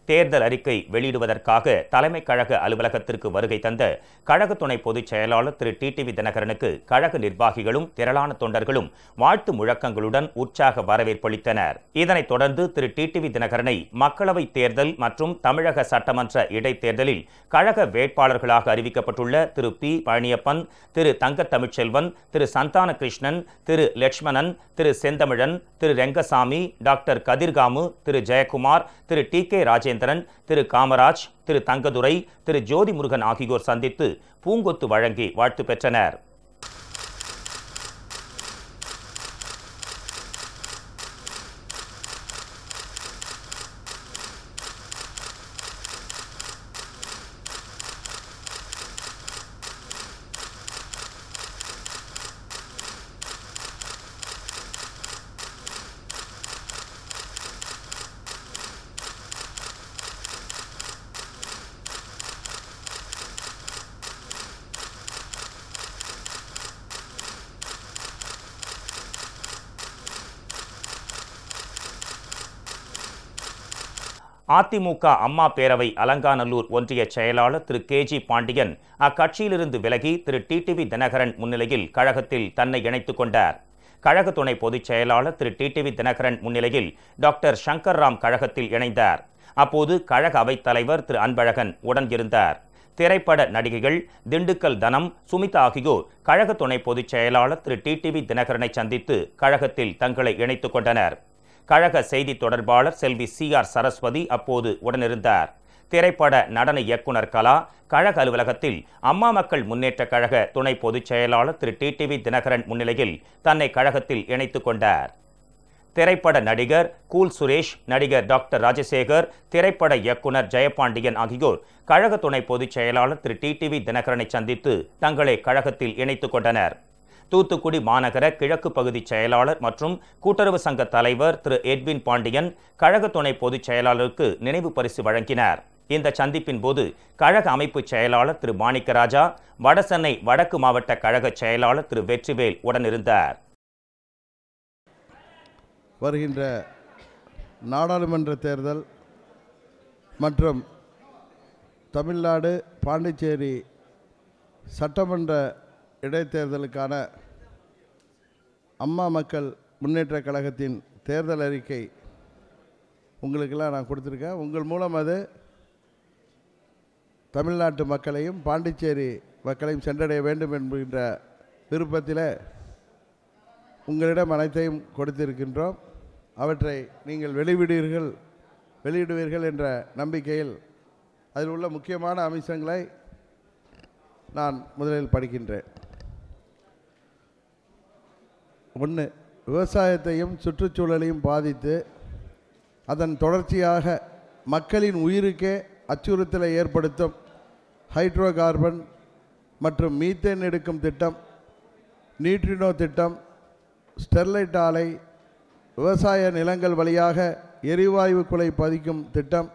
தேர்தல் அறிக்கை வெளியிடுவதற்காக தலைமை கழக அலுவலகத்திற்கு வருகை தந்த கழக துணை பொதுச் செயலாளர் திரு டிடிவி தினகரனுக்கு கழக நிர்வாகிகளும் திரளான தொண்டர்களும் வாழ்த்து முழக்கங்களுடன் உற்சாக வரவேற்பளித்தனர். இதனைத் தொடர்ந்து திரு டிடிவி தினகரனை மக்களவை தேர்தல் மற்றும் தமிழக சட்டமன்ற இடைத்தேர்தலில் கழக வேட்பாளர்களாக அறிவிக்கப்பட்டுள்ள திரு பி பழனியப்பன், திரு தங்கத்தமிழ்ச்செல்வன், திரு சந்தான கிருஷ்ணன், திரு லட்சுமணன், திரு செந்தமிழன், திரு ரெங்கசாமி, டாக்டர் கதிர்காமு, திரு ஜெயக்குமார், திரு டி கே ராஜேந்திரன், திரு காமராஜ், திரு தங்கதுரை, திரு ஜோதி முருகன் ஆகியோர் சந்தித்து பூங்கொத்து வழங்கி வாழ்த்து பெற்றனர். அதிமுக அம்மா பேரவை அலங்காநல்லூர் ஒன்றிய செயலாளர் திரு கே.ஜி. பாண்டியன் அக்கட்சியிலிருந்து விலகி திரு டிடிவி தினகரன் முன்னிலையில் கழகத்தில் தன்னை இணைத்துக் கொண்டார். கழக துணை பொதுச் செயலாளர் திரு டிடிவி தினகரன் முன்னிலையில் டாக்டர் சங்கர் ராம் கழகத்தில் இணைந்தார். அப்போது கழக அவைத் தலைவர் திரு அன்பழகன் உடன் இருந்தார். திரைப்பட நடிகைகள் திண்டுக்கல் தனம், சுமிதா ஆகியோர் கழக துணை பொதுச் செயலாளர் திரு டிடிவி தினகரனை சந்தித்து கழகத்தில் தங்களை இணைத்துக் கொண்டனர். கழக செய்தி தொடர்பாளர் செல்வி சி.ஆர். சரஸ்வதி அப்போது உடனிருந்தார். திரைப்பட நடன இயக்குனர் கலா கழக அலுவலகத்தில் அம்மா மக்கள் முன்னேற்ற கழக துணை பொதுச் செயலாளர் திரு டிடிவி தினகரன் முன்னிலையில் தன்னை கழகத்தில் இணைத்துக் கொண்டார். திரைப்பட நடிகர் கூல் சுரேஷ், நடிகர் டாக்டர் ராஜசேகர், திரைப்பட இயக்குனர் ஜெயபாண்டியன் ஆகியோர் கழக துணை பொதுச் செயலாளர் திரு டிடிவி தினகரனை சந்தித்து தங்களை கழகத்தில் இணைத்துக் கொண்டனர். தூத்துக்குடி மாநகர கிழக்கு பகுதி செயலாளர் மற்றும் கூட்டுறவு சங்க தலைவர் திரு எட்வின் பாண்டியன் கழக துணை பொதுச் செயலாளருக்கு நினைவு பரிசு வழங்கினார். இந்த சந்திப்பின் போது கழக அமைப்பு செயலாளர் திரு மாணிக்கராஜா, வடசென்னை வடக்கு மாவட்ட கழக செயலாளர் திரு வெற்றிவேல் உடனிருந்தார். வருகின்ற நாடாளுமன்ற தேர்தல் மற்றும் தமிழ்நாடு பாண்டிச்சேரி சட்டமன்ற இடைத்தேர்தலுக்கான அம்மா மக்கள் முன்னேற்ற கழகத்தின் தேர்தல் அறிக்கை உங்களுக்கெல்லாம் நான் கொடுத்துருக்கேன். உங்கள் மூலம் அது தமிழ்நாட்டு மக்களையும் பாண்டிச்சேரி மக்களையும் சென்றடைய வேண்டும் என்கின்ற விருப்பத்தில் உங்களிடம் அனைத்தையும் கொடுத்திருக்கின்றோம். அவற்றை நீங்கள் வெளியிடுவீர்கள் என்ற நம்பிக்கையில் அதில் உள்ள முக்கியமான அம்சங்களை நான் முதலில் படிக்கின்றேன். 1. விவசாயத்தையும் சுற்றுச்சூழலையும் பாதித்து அதன் தொடர்ச்சியாக மக்களின் உயிருக்கே அச்சுறுத்தலை ஏற்படுத்தும் ஹைட்ரோ கார்பன் மற்றும் மீத்தேன் எடுக்கும் திட்டம், நியூட்ரினோ திட்டம், ஸ்டெர்லைட் ஆலை, விவசாய நிலங்கள் வழியாக எரிவாயு குலை பதிக்கும் திட்டம்,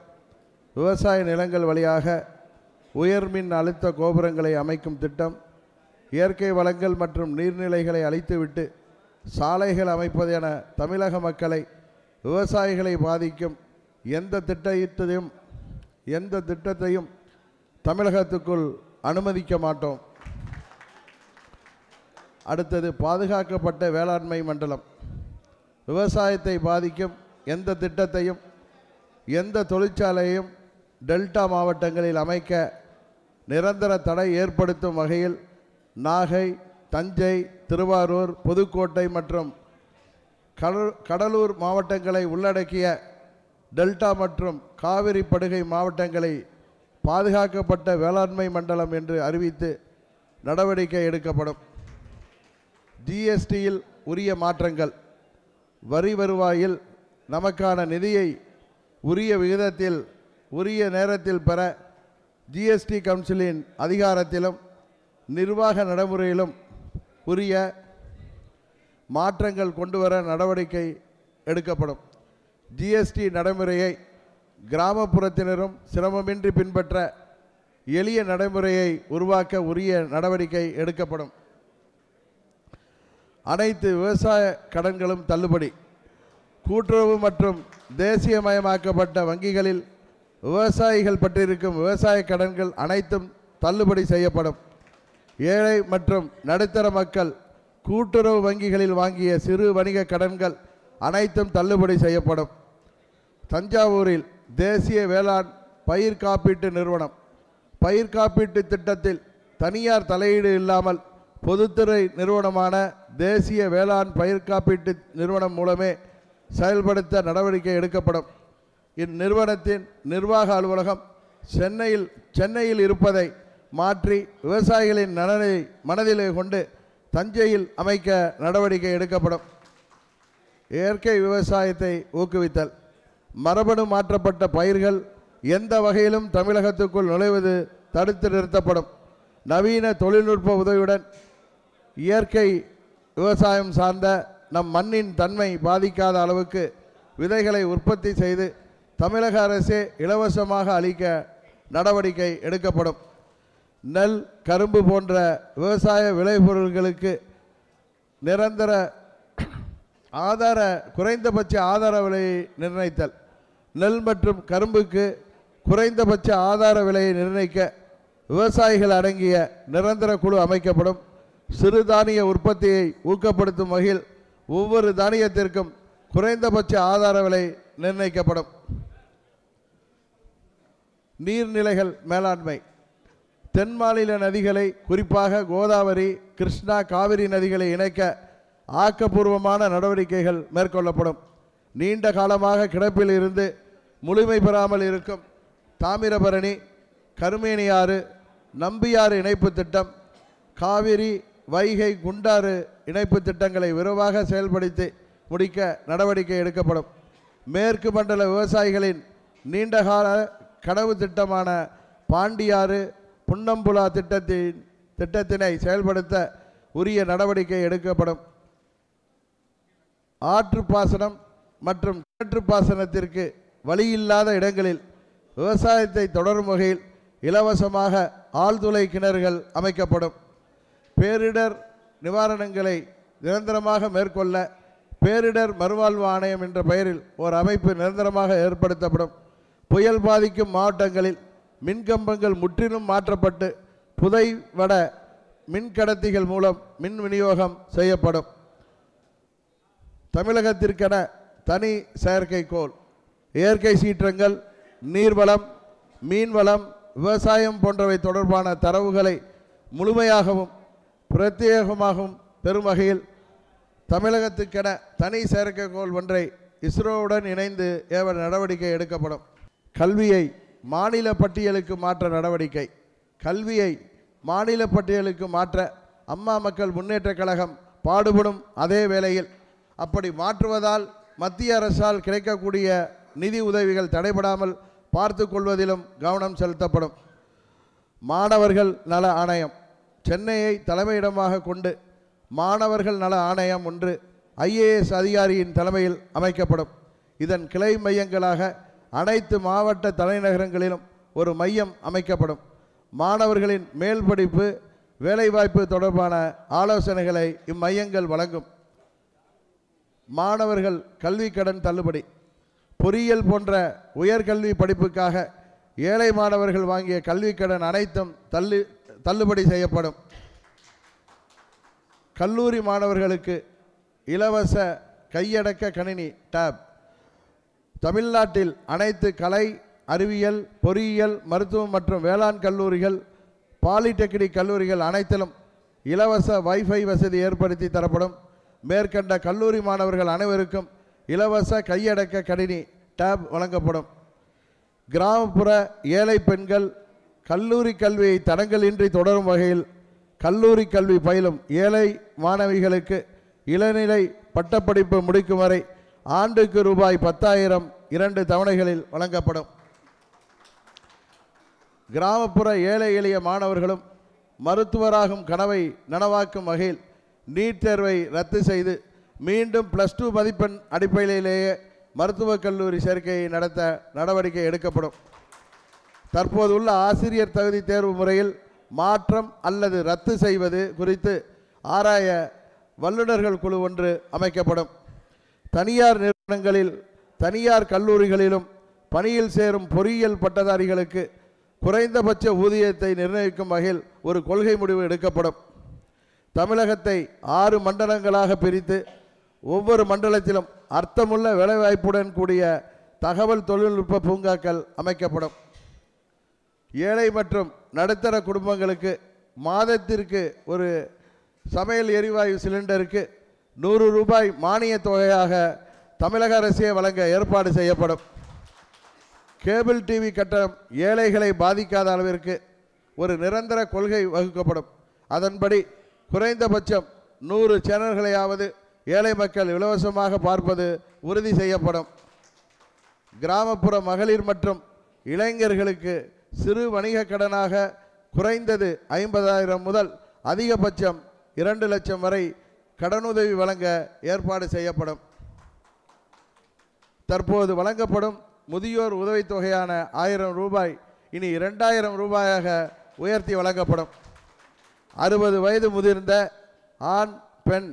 விவசாய நிலங்கள் வழியாக உயர்மின் அழுத்த கோபுரங்களை அமைக்கும் திட்டம், இயற்கை வளங்கள் மற்றும் நீர்நிலைகளை அழித்துவிட்டு சாலைகள் அமைப்பது என தமிழக மக்களை, விவசாயிகளை பாதிக்கும் எந்த திட்டத்தையும் தமிழகத்துக்குள் அனுமதிக்க மாட்டோம். அடுத்தது, பாதுகாக்கப்பட்ட வேளாண்மை மண்டலம். விவசாயத்தை பாதிக்கும் எந்த திட்டத்தையும் எந்த தொழிற்சாலையையும் டெல்டா மாவட்டங்களில் அமைக்க நிரந்தர தடை ஏற்படுத்தும் வகையில் நாகை, தஞ்சை, திருவாரூர், புதுக்கோட்டை மற்றும் கடலூர் மாவட்டங்களை உள்ளடக்கிய டெல்டா மற்றும் காவிரி படுகை மாவட்டங்களை பாதுகாக்கப்பட்ட வேளாண்மை மண்டலம் என்று அறிவித்து நடவடிக்கை எடுக்கப்படும். ஜிஎஸ்டியில் உரிய மாற்றங்கள். வரி வருவாயில் நமக்கான நிதியை உரிய விகிதத்தில் உரிய நேரத்தில் பெற ஜிஎஸ்டி கவுன்சிலின் அதிகாரத்திலும் நிர்வாக நடைமுறையிலும் உரிய மாற்றங்கள் கொண்டுவர நடவடிக்கை எடுக்கப்படும். ஜிஎஸ்டி நடைமுறையை கிராமப்புறத்தினரும் சிரமமின்றி பின்பற்ற எளிய நடைமுறையை உருவாக்க உரிய நடவடிக்கை எடுக்கப்படும். அனைத்து விவசாய கடன்களும் தள்ளுபடி. கூட்டுறவு மற்றும் தேசியமயமாக்கப்பட்ட வங்கிகளில் விவசாயிகள் பற்றியிருக்கும் விவசாய கடன்கள் அனைத்தும் தள்ளுபடி செய்யப்படும். ஏழை மற்றும் நடுத்தர மக்கள் கூட்டுறவு வங்கிகளில் வாங்கிய சிறு வணிக கடன்கள் அனைத்தும் தள்ளுபடி செய்யப்படும். தஞ்சாவூரில் தேசிய வேளாண் பயிர் காப்பீட்டு நிறுவனம். பயிர் காப்பீட்டு திட்டத்தில் தனியார் தலையீடு இல்லாமல் பொதுத்துறை நிறுவனமான தேசிய வேளாண் பயிர் காப்பீட்டு நிறுவனம் மூலமே செயல்படுத்த நடவடிக்கை எடுக்கப்படும். இந்நிறுவனத்தின் நிர்வாக அலுவலகம் சென்னையில் இருப்பதை மாற்றி விவசாயிகளின் நலனை மனதிலே கொண்டு தஞ்சையில் அமைக்க நடவடிக்கை எடுக்கப்படும். இயற்கை விவசாயத்தை ஊக்குவித்தல். மரபணு மாற்றப்பட்ட பயிர்கள் எந்த வகையிலும் தமிழகத்துக்குள் நுழைவது தடுத்து நிறுத்தப்படும். நவீன தொழில்நுட்ப உதவியுடன் இயற்கை விவசாயம் சார்ந்த நம் மண்ணின் தன்மை பாதிக்காத அளவுக்கு விதைகளை உற்பத்தி செய்து தமிழக அரசே இலவசமாக அளிக்க நடவடிக்கை எடுக்கப்படும். நெல், கரும்பு போன்ற விவசாய விளைபொருட்களுக்கு நிரந்தர குறைந்தபட்ச ஆதார விலையை நிர்ணயித்தல். நெல் மற்றும் கரும்புக்கு குறைந்தபட்ச ஆதார விலையை நிர்ணயிக்க விவசாயிகள் அடங்கிய நிரந்தர குழு அமைக்கப்படும். சிறுதானிய உற்பத்தியை ஊக்கப்படுத்தும் வகையில் ஒவ்வொரு தானியத்திற்கும் குறைந்தபட்ச ஆதார விலை நிர்ணயிக்கப்படும். நீர்நிலைகள் மேலாண்மை. தென் மாநில நதிகளை, குறிப்பாக கோதாவரி, கிருஷ்ணா, காவிரி நதிகளை இணைக்க ஆக்கப்பூர்வமான நடவடிக்கைகள் மேற்கொள்ளப்படும். நீண்ட காலமாக கிடப்பில் இருந்து முழுமை பெறாமல் இருக்கும் தாமிரபரணி, கருமேனியாறு, நம்பியாறு இணைப்பு திட்டம், காவிரி, வைகை, குண்டாறு இணைப்பு திட்டங்களை விரைவாக செயல்படுத்தி முடிக்க நடவடிக்கை எடுக்கப்படும். மேற்கு மண்டல விவசாயிகளின் நீண்டகால கனவு திட்டமான பாண்டியாறு புன்னம்புலா திட்டத்தினை செயல்படுத்த உரிய நடவடிக்கை எடுக்கப்படும். ஆற்றுப்பாசனம் மற்றும் கிணற்றுப்பாசனத்திற்கு வழியில்லாத இடங்களில் விவசாயத்தை தொடரும் வகையில் இலவசமாக ஆழ்துளை கிணறுகள் அமைக்கப்படும். பேரிடர் நிவாரணங்களை நிரந்தரமாக மேற்கொள்ள பேரிடர் மறுவாழ்வு ஆணையம் என்ற பெயரில் ஒரு அமைப்பு நிரந்தரமாக ஏற்படுத்தப்படும். புயல் பாதிக்கும் மாவட்டங்களில் மின்கம்பங்கள் முற்றிலும் மாற்றப்பட்டு புதைவட மின்கடத்திகள் மூலம் மின் விநியோகம் செய்யப்படும். தமிழகத்திற்கென தனி செயற்கைக்கோள், இயற்கை சீற்றங்கள், நீர்வளம், மீன்வளம், விவசாயம் போன்றவை தொடர்பான தரவுகளை முழுமையாகவும் பிரத்யேகமாகவும் பெறும் வகையில் தமிழகத்துக்கென தனி செயற்கைக்கோள் ஒன்றை இஸ்ரோவுடன் இணைந்து ஏவ நடவடிக்கை எடுக்கப்படும். கல்வியை மாநில பட்டியலுக்கு மாற்ற நடவடிக்கை. கல்வியை மாநில பட்டியலுக்கு மாற்ற அம்மா மக்கள் முன்னேற்றக் கழகம் பாடுபடும் அதே வேளையில் அப்படி மாற்றுவதால் மத்திய அரசால் கிடைக்கக்கூடிய நிதி உதவிகள் தடைபடாமல் பார்த்து கொள்வதிலும் கவனம் செலுத்தப்படும். மாணவர்கள் நல ஆணையம். சென்னையை தலைமையிடமாக கொண்டு மாணவர்கள் நல ஆணையம் ஒன்று IAS அதிகாரியின் தலைமையில் அமைக்கப்படும். இதன் கிளை மையங்களாக அனைத்து மாவட்ட தலைநகரங்களிலும் ஒரு மையம் அமைக்கப்படும். மாணவர்களின் மேல் படிப்பு வேலைவாய்ப்பு தொடர்பான ஆலோசனைகளை இம்மையங்கள் வழங்கும். மாணவர்கள் கல்வி கடன் தள்ளுபடி. பொறியியல் போன்ற உயர்கல்வி படிப்புக்காக ஏழை மாணவர்கள் வாங்கிய கல்வி கடன் அனைத்தும் தள்ளுபடி செய்யப்படும். கல்லூரி மாணவர்களுக்கு இலவச கையடக்க கணினி டேப். தமிழ்நாட்டில் அனைத்து கலை, அறிவியல், பொறியியல், மருத்துவம் மற்றும் வேளாண் கல்லூரிகள், பாலிடெக்னிக் கல்லூரிகள் அனைத்திலும் இலவச வைஃபை வசதி ஏற்படுத்தி தரப்படும். மேற்கண்ட கல்லூரி மாணவர்கள் அனைவருக்கும் இலவச கையடக்க கணினி டேப் வழங்கப்படும். கிராமப்புற ஏழை பெண்கள் கல்லூரி கல்வியை தடங்கலின்றி தொடரும் வகையில் கல்லூரி கல்வி பயிலும் ஏழை மாணவிகளுக்கு இளநிலை பட்டப்படிப்பு முடிக்கும் வரை ஆண்டுக்கு ரூபாய் 10,000 2 தவணைகளில் வழங்கப்படும். கிராமப்புற ஏழை எளிய மாணவர்களும் மருத்துவராகும் கனவை நனவாக்கும் வகையில் நீட் தேர்வை ரத்து செய்து மீண்டும் +2 மதிப்பெண் அடிப்படையிலேயே மருத்துவக் கல்லூரி சேர்க்கையை நடத்த நடவடிக்கை எடுக்கப்படும். தற்போதுள்ள ஆசிரியர் தகுதி தேர்வு முறையில் மாற்றம் அல்லது ரத்து செய்வது குறித்து ஆராய வல்லுநர்கள் குழு ஒன்று அமைக்கப்படும். தனியார் நிறுவனங்களில், தனியார் கல்லூரிகளிலும் பணியில் சேரும் பொறியியல் பட்டதாரிகளுக்கு குறைந்தபட்ச ஊதியத்தை நிர்ணயிக்கும் வகையில் ஒரு கொள்கை முடிவு எடுக்கப்படும். தமிழகத்தை 6 மண்டலங்களாக பிரித்து ஒவ்வொரு மண்டலத்திலும் அர்த்தமுள்ள வேலைவாய்ப்புடன் கூடிய தகவல் தொழில்நுட்ப பூங்காக்கள் அமைக்கப்படும். ஏழை மற்றும் நடுத்தர குடும்பங்களுக்கு மாதத்திற்கு ஒரு சமையல் எரிவாயு சிலிண்டருக்கு 100 ரூபாய் மானிய தொகையாக தமிழக அரசே வழங்க ஏற்பாடு செய்யப்படும். கேபிள் டிவி கட்டணம் ஏழைகளை பாதிக்காத அளவிற்கு ஒரு நிரந்தர கொள்கை வகுக்கப்படும். அதன்படி குறைந்தபட்சம் 100 சேனல்களையாவது ஏழை மக்கள் இலவசமாக பார்ப்பது உறுதி செய்யப்படும். கிராமப்புற மகளிர் மற்றும் இளைஞர்களுக்கு சிறு வணிக கடனாக குறைந்தது 50,000 முதல் அதிகபட்சம் 2 லட்சம் வரை கடனுதவி வழங்க ஏற்பாடு செய்யப்படும். தற்போது வழங்கப்படும் முதியோர் உதவித்தொகையான 1000 ரூபாய் இனி 2000 ரூபாயாக உயர்த்தி வழங்கப்படும். 60 வயது முதிர்ந்த ஆண், பெண்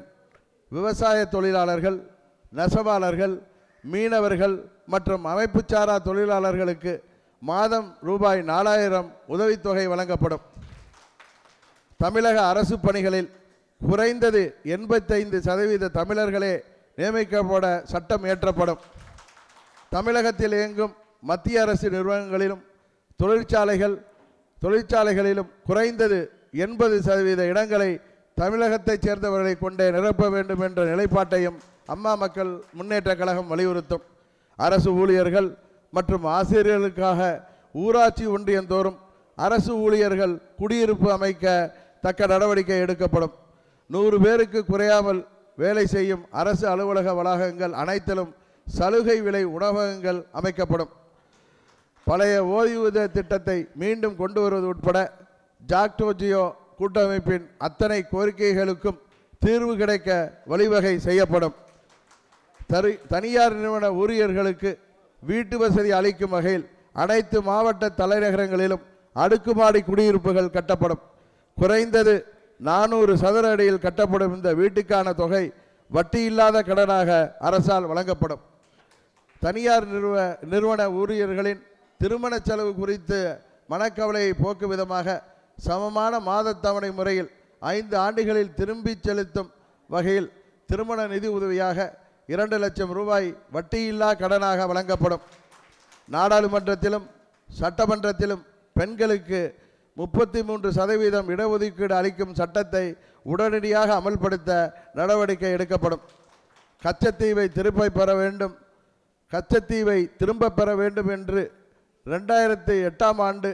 விவசாய தொழிலாளர்கள், நெசவாளர்கள், மீனவர்கள் மற்றும் அமைப்புச்சாரா தொழிலாளர்களுக்கு மாதம் ரூபாய் 4000 உதவித்தொகை வழங்கப்படும். தமிழக அரசு பணிகளில் குறைந்தது 85% தமிழர்களே நியமிக்கப்பட சட்டம் இயற்றப்படும். தமிழகத்தில் இயங்கும் மத்திய அரசு நிறுவனங்களிலும் தொழிற்சாலைகளிலும் குறைந்தது 80% இடங்களை தமிழகத்தைச் சேர்ந்தவர்களை கொண்டே நிரப்ப வேண்டும் என்ற நிலைப்பாட்டையும் அம்மா மக்கள் முன்னேற்ற கழகம் வலியுறுத்தும். அரசு ஊழியர்கள் மற்றும் ஆசிரியர்களுக்காக ஊராட்சி ஒன்றியந்தோறும் அரசு ஊழியர்கள் குடியிருப்பு அமைக்க தக்க நடவடிக்கை எடுக்கப்படும். 100 பேருக்கு குறையாமல் வேலை செய்யும் அரசு அலுவலக வளாகங்கள் அனைத்திலும் சலுகை விலை உணவகங்கள் அமைக்கப்படும். பழைய ஓய்வூதிய திட்டத்தை மீண்டும் கொண்டு வருவது உட்பட ஜாக்டோஜியோ கூட்டமைப்பின் அத்தனை கோரிக்கைகளுக்கும் தீர்வு கிடைக்க வழிவகை செய்யப்படும். தனியார் நிறுவன ஊழியர்களுக்கு வீட்டு வசதி அளிக்கும் வகையில் அனைத்து மாவட்ட தலைநகரங்களிலும் அடுக்குமாடி குடியிருப்புகள் கட்டப்படும். குறைந்தது 400 சதுர அடியில் கட்டப்படும் இந்த வீட்டுக்கான தொகை வட்டியில்லாத கடனாக அரசால் வழங்கப்படும். தனியார் நிறுவன ஊழியர்களின் திருமண செலவு குறித்து மனக்கவலையை போக்கும் விதமாக சமமான மாத தவணை முறையில் 5 ஆண்டுகளில் திரும்பி செலுத்தும் வகையில் திருமண நிதி உதவியாக 2 லட்சம் ரூபாய் வட்டியில்லா கடனாக வழங்கப்படும். நாடாளுமன்றத்திலும் சட்டமன்றத்திலும் பெண்களுக்கு 33% இடஒதுக்கீடு அளிக்கும் சட்டத்தை உடனடியாக அமல்படுத்த நடவடிக்கை எடுக்கப்படும். கச்சத்தீவை திரும்ப பெற வேண்டும் என்று 2008ஆம் ஆண்டு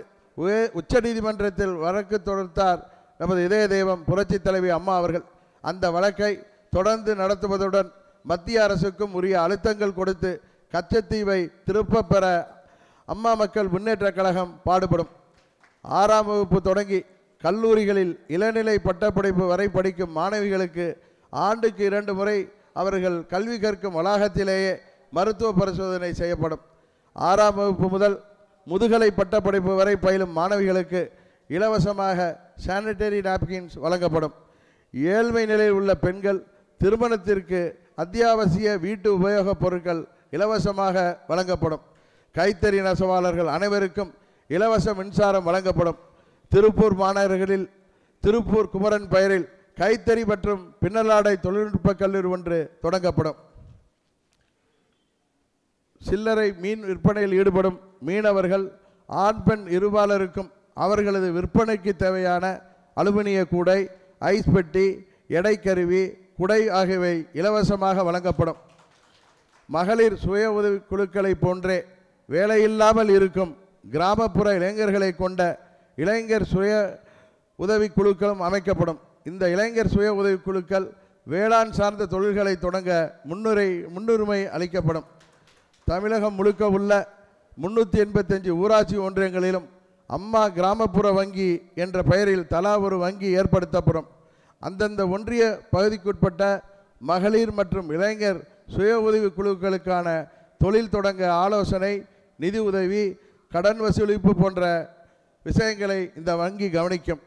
உச்சநீதிமன்றத்தில் வழக்கு தொடுத்தார் நமது இதய தெய்வம் புரட்சி தலைவி அம்மா அவர்கள். அந்த வழக்கை தொடர்ந்து நடத்துவதுடன் மத்திய அரசுக்கும் உரிய அழுத்தங்கள் கொடுத்து கச்சத்தீவை திரும்ப பெற அம்மா மக்கள் முன்னேற்ற கழகம் பாடுபடும். 6ஆம் வகுப்பு தொடங்கி கல்லூரிகளில் இளநிலை பட்டப்படிப்பு வரை படிக்கும் மாணவிகளுக்கு ஆண்டுக்கு 2 முறை அவர்கள் கல்வி கற்கும் வளாகத்திலேயே மருத்துவ பரிசோதனை செய்யப்படும். 6ஆம் வகுப்பு முதல் முதுகலை பட்டப்படிப்பு வரை பயிலும் மாணவிகளுக்கு இலவசமாக சானிட்டரி நாப்கின்ஸ் வழங்கப்படும். ஏழ்மை நிலையில் உள்ள பெண்கள் திருமணத்திற்கு அத்தியாவசிய வீட்டு உபயோகப் பொருட்கள் இலவசமாக வழங்கப்படும். கைத்தறி நெசவாளர்கள் அனைவருக்கும் இலவச மின்சாரம் வழங்கப்படும். திருப்பூர் மாநகரில் திருப்பூர் குமரன் பெயரில் கைத்தறி மற்றும் பின்னலாடை தொழில்நுட்ப கல்லூரி ஒன்று தொடங்கப்படும். சில்லறை மீன் விற்பனையில் ஈடுபடும் மீனவர்கள் ஆண் பெண் இருபாலருக்கும் அவர்களது விற்பனைக்கு தேவையான அலுமினிய கூடை, ஐஸ் பெட்டி, எடைக்கருவி, குடை ஆகியவை இலவசமாக வழங்கப்படும். மகளிர் சுய உதவி குழுக்களை போன்றே வேலையில்லாமல் இருக்கும் கிராமப்புற இளைஞர்களை கொண்ட இளைஞர் சுய உதவி குழுக்களும் அமைக்கப்படும். இந்த இளைஞர் சுய உதவி குழுக்கள் வேளாண் சார்ந்த தொழில்களை தொடங்க முன்னுரிமை அளிக்கப்படும். தமிழகம் முழுக்க உள்ள 385 ஊராட்சி ஒன்றியங்களிலும் அம்மா கிராமப்புற வங்கி என்ற பெயரில் தலா ஒரு வங்கி ஏற்படுத்தப்படும். அந்தந்த ஒன்றிய பகுதிக்குட்பட்ட மகளிர் மற்றும் இளைஞர் சுய உதவி குழுக்களுக்கான தொழில் தொடங்க ஆலோசனை, நிதி உதவி, கடன் வசூலிப்பு போன்ற விஷயங்களை இந்த வங்கி கவனிக்கும்.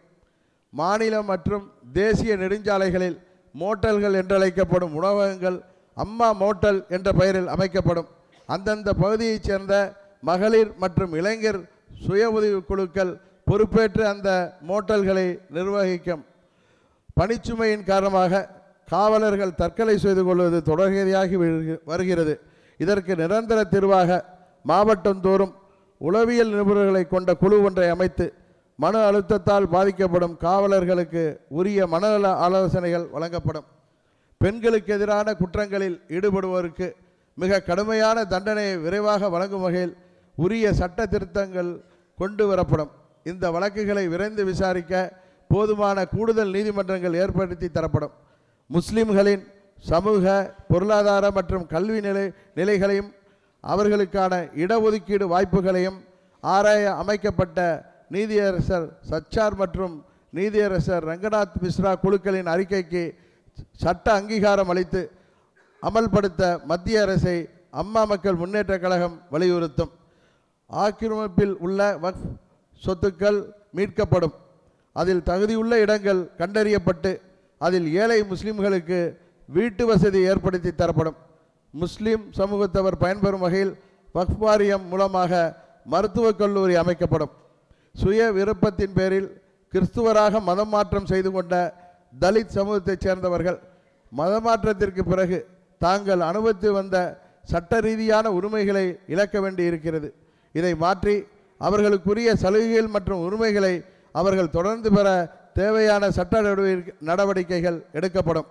மாநில மற்றும் தேசிய நெடுஞ்சாலைகளில் மோட்டல்கள் என்றழைக்கப்படும் உணவகங்கள் அம்மா மோட்டல் என்ற பெயரில் அமைக்கப்படும். அந்தந்த பகுதியைச் சேர்ந்த மகளிர் மற்றும் இளைஞர் சுய உதவி குழுக்கள் பொறுப்பேற்று அந்த மோட்டல்களை நிர்வகிக்கும். பணிச்சுமையின் காரணமாக காவலர்கள் தற்கொலை செய்து கொள்வது தொடர்கதையாகி வருகிறது. இதற்கு நிரந்தர தீர்வாக மாவட்டந்தோறும் உளவியல் நிபுணர்களை கொண்ட குழு ஒன்றை அமைத்து மன அழுத்தத்தால் பாதிக்கப்படும் காவலர்களுக்கு உரிய மனநல ஆலோசனைகள் வழங்கப்படும். பெண்களுக்கு எதிரான குற்றங்களில் ஈடுபடுவோருக்கு மிக கடுமையான தண்டனையை விரைவாக வழங்கும் வகையில் உரிய சட்ட திருத்தங்கள் கொண்டு வரப்படும். இந்த வழக்குகளை விரைந்து விசாரிக்க போதுமான கூடுதல் நீதிமன்றங்கள் ஏற்படுத்தி தரப்படும். முஸ்லிம்களின் சமூக, பொருளாதார மற்றும் கல்வி நிலைகளையும் அவர்களுக்கான இடஒதுக்கீடு வாய்ப்புகளையும் ஆராய அமைக்கப்பட்ட நீதியரசர் சச்சார் மற்றும் நீதியரசர் ரங்கநாத் மிஸ்ரா குழுக்களின் அறிக்கைக்கு சட்ட அங்கீகாரம் அளித்து அமல்படுத்த மத்திய அரசை அம்மா மக்கள் முன்னேற்ற கழகம் வலியுறுத்தும். ஆக்கிரமிப்பில் உள்ள வக்ஃப் சொத்துக்கள் மீட்கப்படும். அதில் தகுதியுள்ள இடங்கள் கண்டறியப்பட்டு அதில் ஏழை முஸ்லிம்களுக்கு வீட்டு வசதி ஏற்படுத்தி தரப்படும். முஸ்லிம் சமூகத்தவர் பயன்பெறும் வகையில் வக்ஃப் வாரியம் மூலமாக மருத்துவக் கல்லூரி அமைக்கப்படும். சுய விருப்பத்தின் பேரில் கிறிஸ்துவராக மதம் மாற்றம் செய்து கொண்ட தலித் சமூகத்தைச் சேர்ந்தவர்கள் மதமாற்றத்திற்கு பிறகு தாங்கள் அனுபவித்து வந்த சட்ட ரீதியான உரிமைகளை இழக்க வேண்டி இருக்கிறது. இதை மாற்றி அவர்களுக்குரிய சலுகைகள் மற்றும் உரிமைகளை அவர்கள் தொடர்ந்து பெற தேவையான சட்ட நடவடிக்கைகள் எடுக்கப்படும்.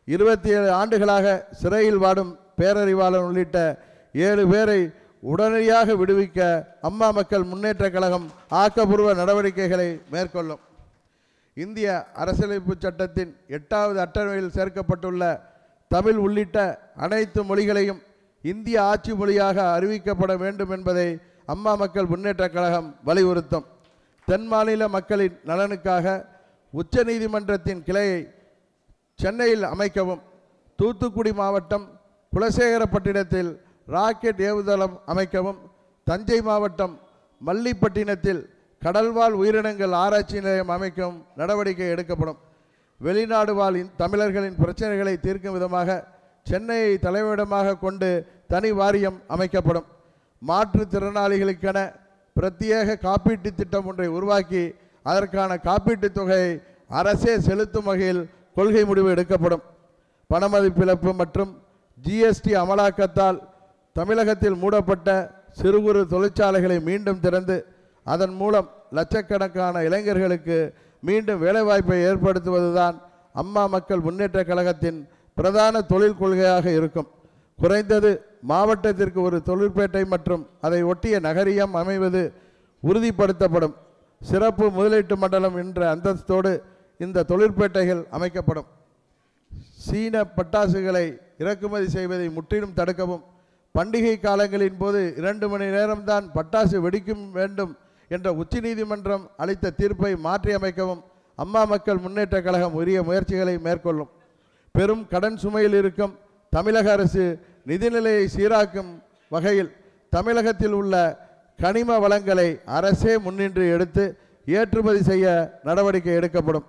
27 ஆண்டுகளாக சிறையில் வாடும் பேரறிவாளன் உள்ளிட்ட 7 பேரை உடனடியாக விடுவிக்க அம்மா மக்கள் முன்னேற்ற கழகம் ஆக்கப்பூர்வ நடவடிக்கைகளை மேற்கொள்ளும். இந்திய அரசியலமைப்பு சட்டத்தின் 8வது அட்டவணையில் சேர்க்கப்பட்டுள்ள தமிழ் உள்ளிட்ட அனைத்து மொழிகளையும் இந்திய ஆட்சி மொழியாக அறிவிக்கப்பட வேண்டும் என்பதை அம்மா மக்கள் முன்னேற்றக் கழகம் வலியுறுத்தும். தென் மாநில மக்களின் நலனுக்காக உச்சநீதிமன்றத்தின் கிளையை சென்னையில் அமைக்கவும், தூத்துக்குடி மாவட்டம் குலசேகரப்பட்டினத்தில் ராக்கெட் ஏவுதளம் அமைக்கவும், தஞ்சை மாவட்டம் மல்லிப்பட்டினத்தில் கடல்வாழ் உயிரினங்கள் ஆராய்ச்சி நிலையம் அமைக்கவும் நடவடிக்கை எடுக்கப்படும். வெளிநாடு வாழ் தமிழர்களின் பிரச்சனைகளை தீர்க்கும் விதமாக சென்னையை தலைமையிடமாக கொண்டு தனி வாரியம் அமைக்கப்படும். மாற்றுத்திறனாளிகளுக்கென பிரத்யேக காப்பீட்டு திட்டம் ஒன்றை உருவாக்கி அதற்கான காப்பீட்டுத் தொகையை அரசே செலுத்தும் வகையில் கொள்கை முடிவு எடுக்கப்படும். பணமதிப்பிழப்பு மற்றும் ஜிஎஸ்டி அமலாக்கத்தால் தமிழகத்தில் மூடப்பட்ட சிறு குறு தொழிற்சாலைகளை மீண்டும் திறந்து அதன் மூலம் லட்சக்கணக்கான இளைஞர்களுக்கு மீண்டும் வேலைவாய்ப்பை ஏற்படுத்துவதுதான் அம்மா மக்கள் முன்னேற்றக் கழகத்தின் பிரதான தொழில் கொள்கையாக இருக்கும். குறைந்தது மாவட்டத்திற்கு ஒரு தொழிற்பேட்டை மற்றும் அதை ஒட்டிய நகரியம் அமைவது உறுதிப்படுத்தப்படும். சிறப்பு முதலீட்டு மண்டலம் என்ற அந்தஸ்தோடு இந்த தொழிற்பேட்டைகள் அமைக்கப்படும். சீன பட்டாசுகளை இறக்குமதி செய்வதை முற்றிலும் தடுக்கவும், பண்டிகை காலங்களின் போது 2 மணி நேரம்தான் பட்டாசு வெடிக்கும் வேண்டும் என்ற உச்சநீதிமன்றம் அளித்த தீர்ப்பை மாற்றியமைக்கவும் அம்மா மக்கள் முன்னேற்றக் கழகம் உரிய முயற்சிகளை மேற்கொள்ளும். பெரும் கடன் சுமையில் இருக்கும் தமிழக அரசு நிதிநிலையை சீராக்கும் வகையில் தமிழகத்தில் உள்ள கனிம வளங்களை அரசே முன்னின்று எடுத்து ஏற்றுமதி செய்ய நடவடிக்கை எடுக்கப்படும்.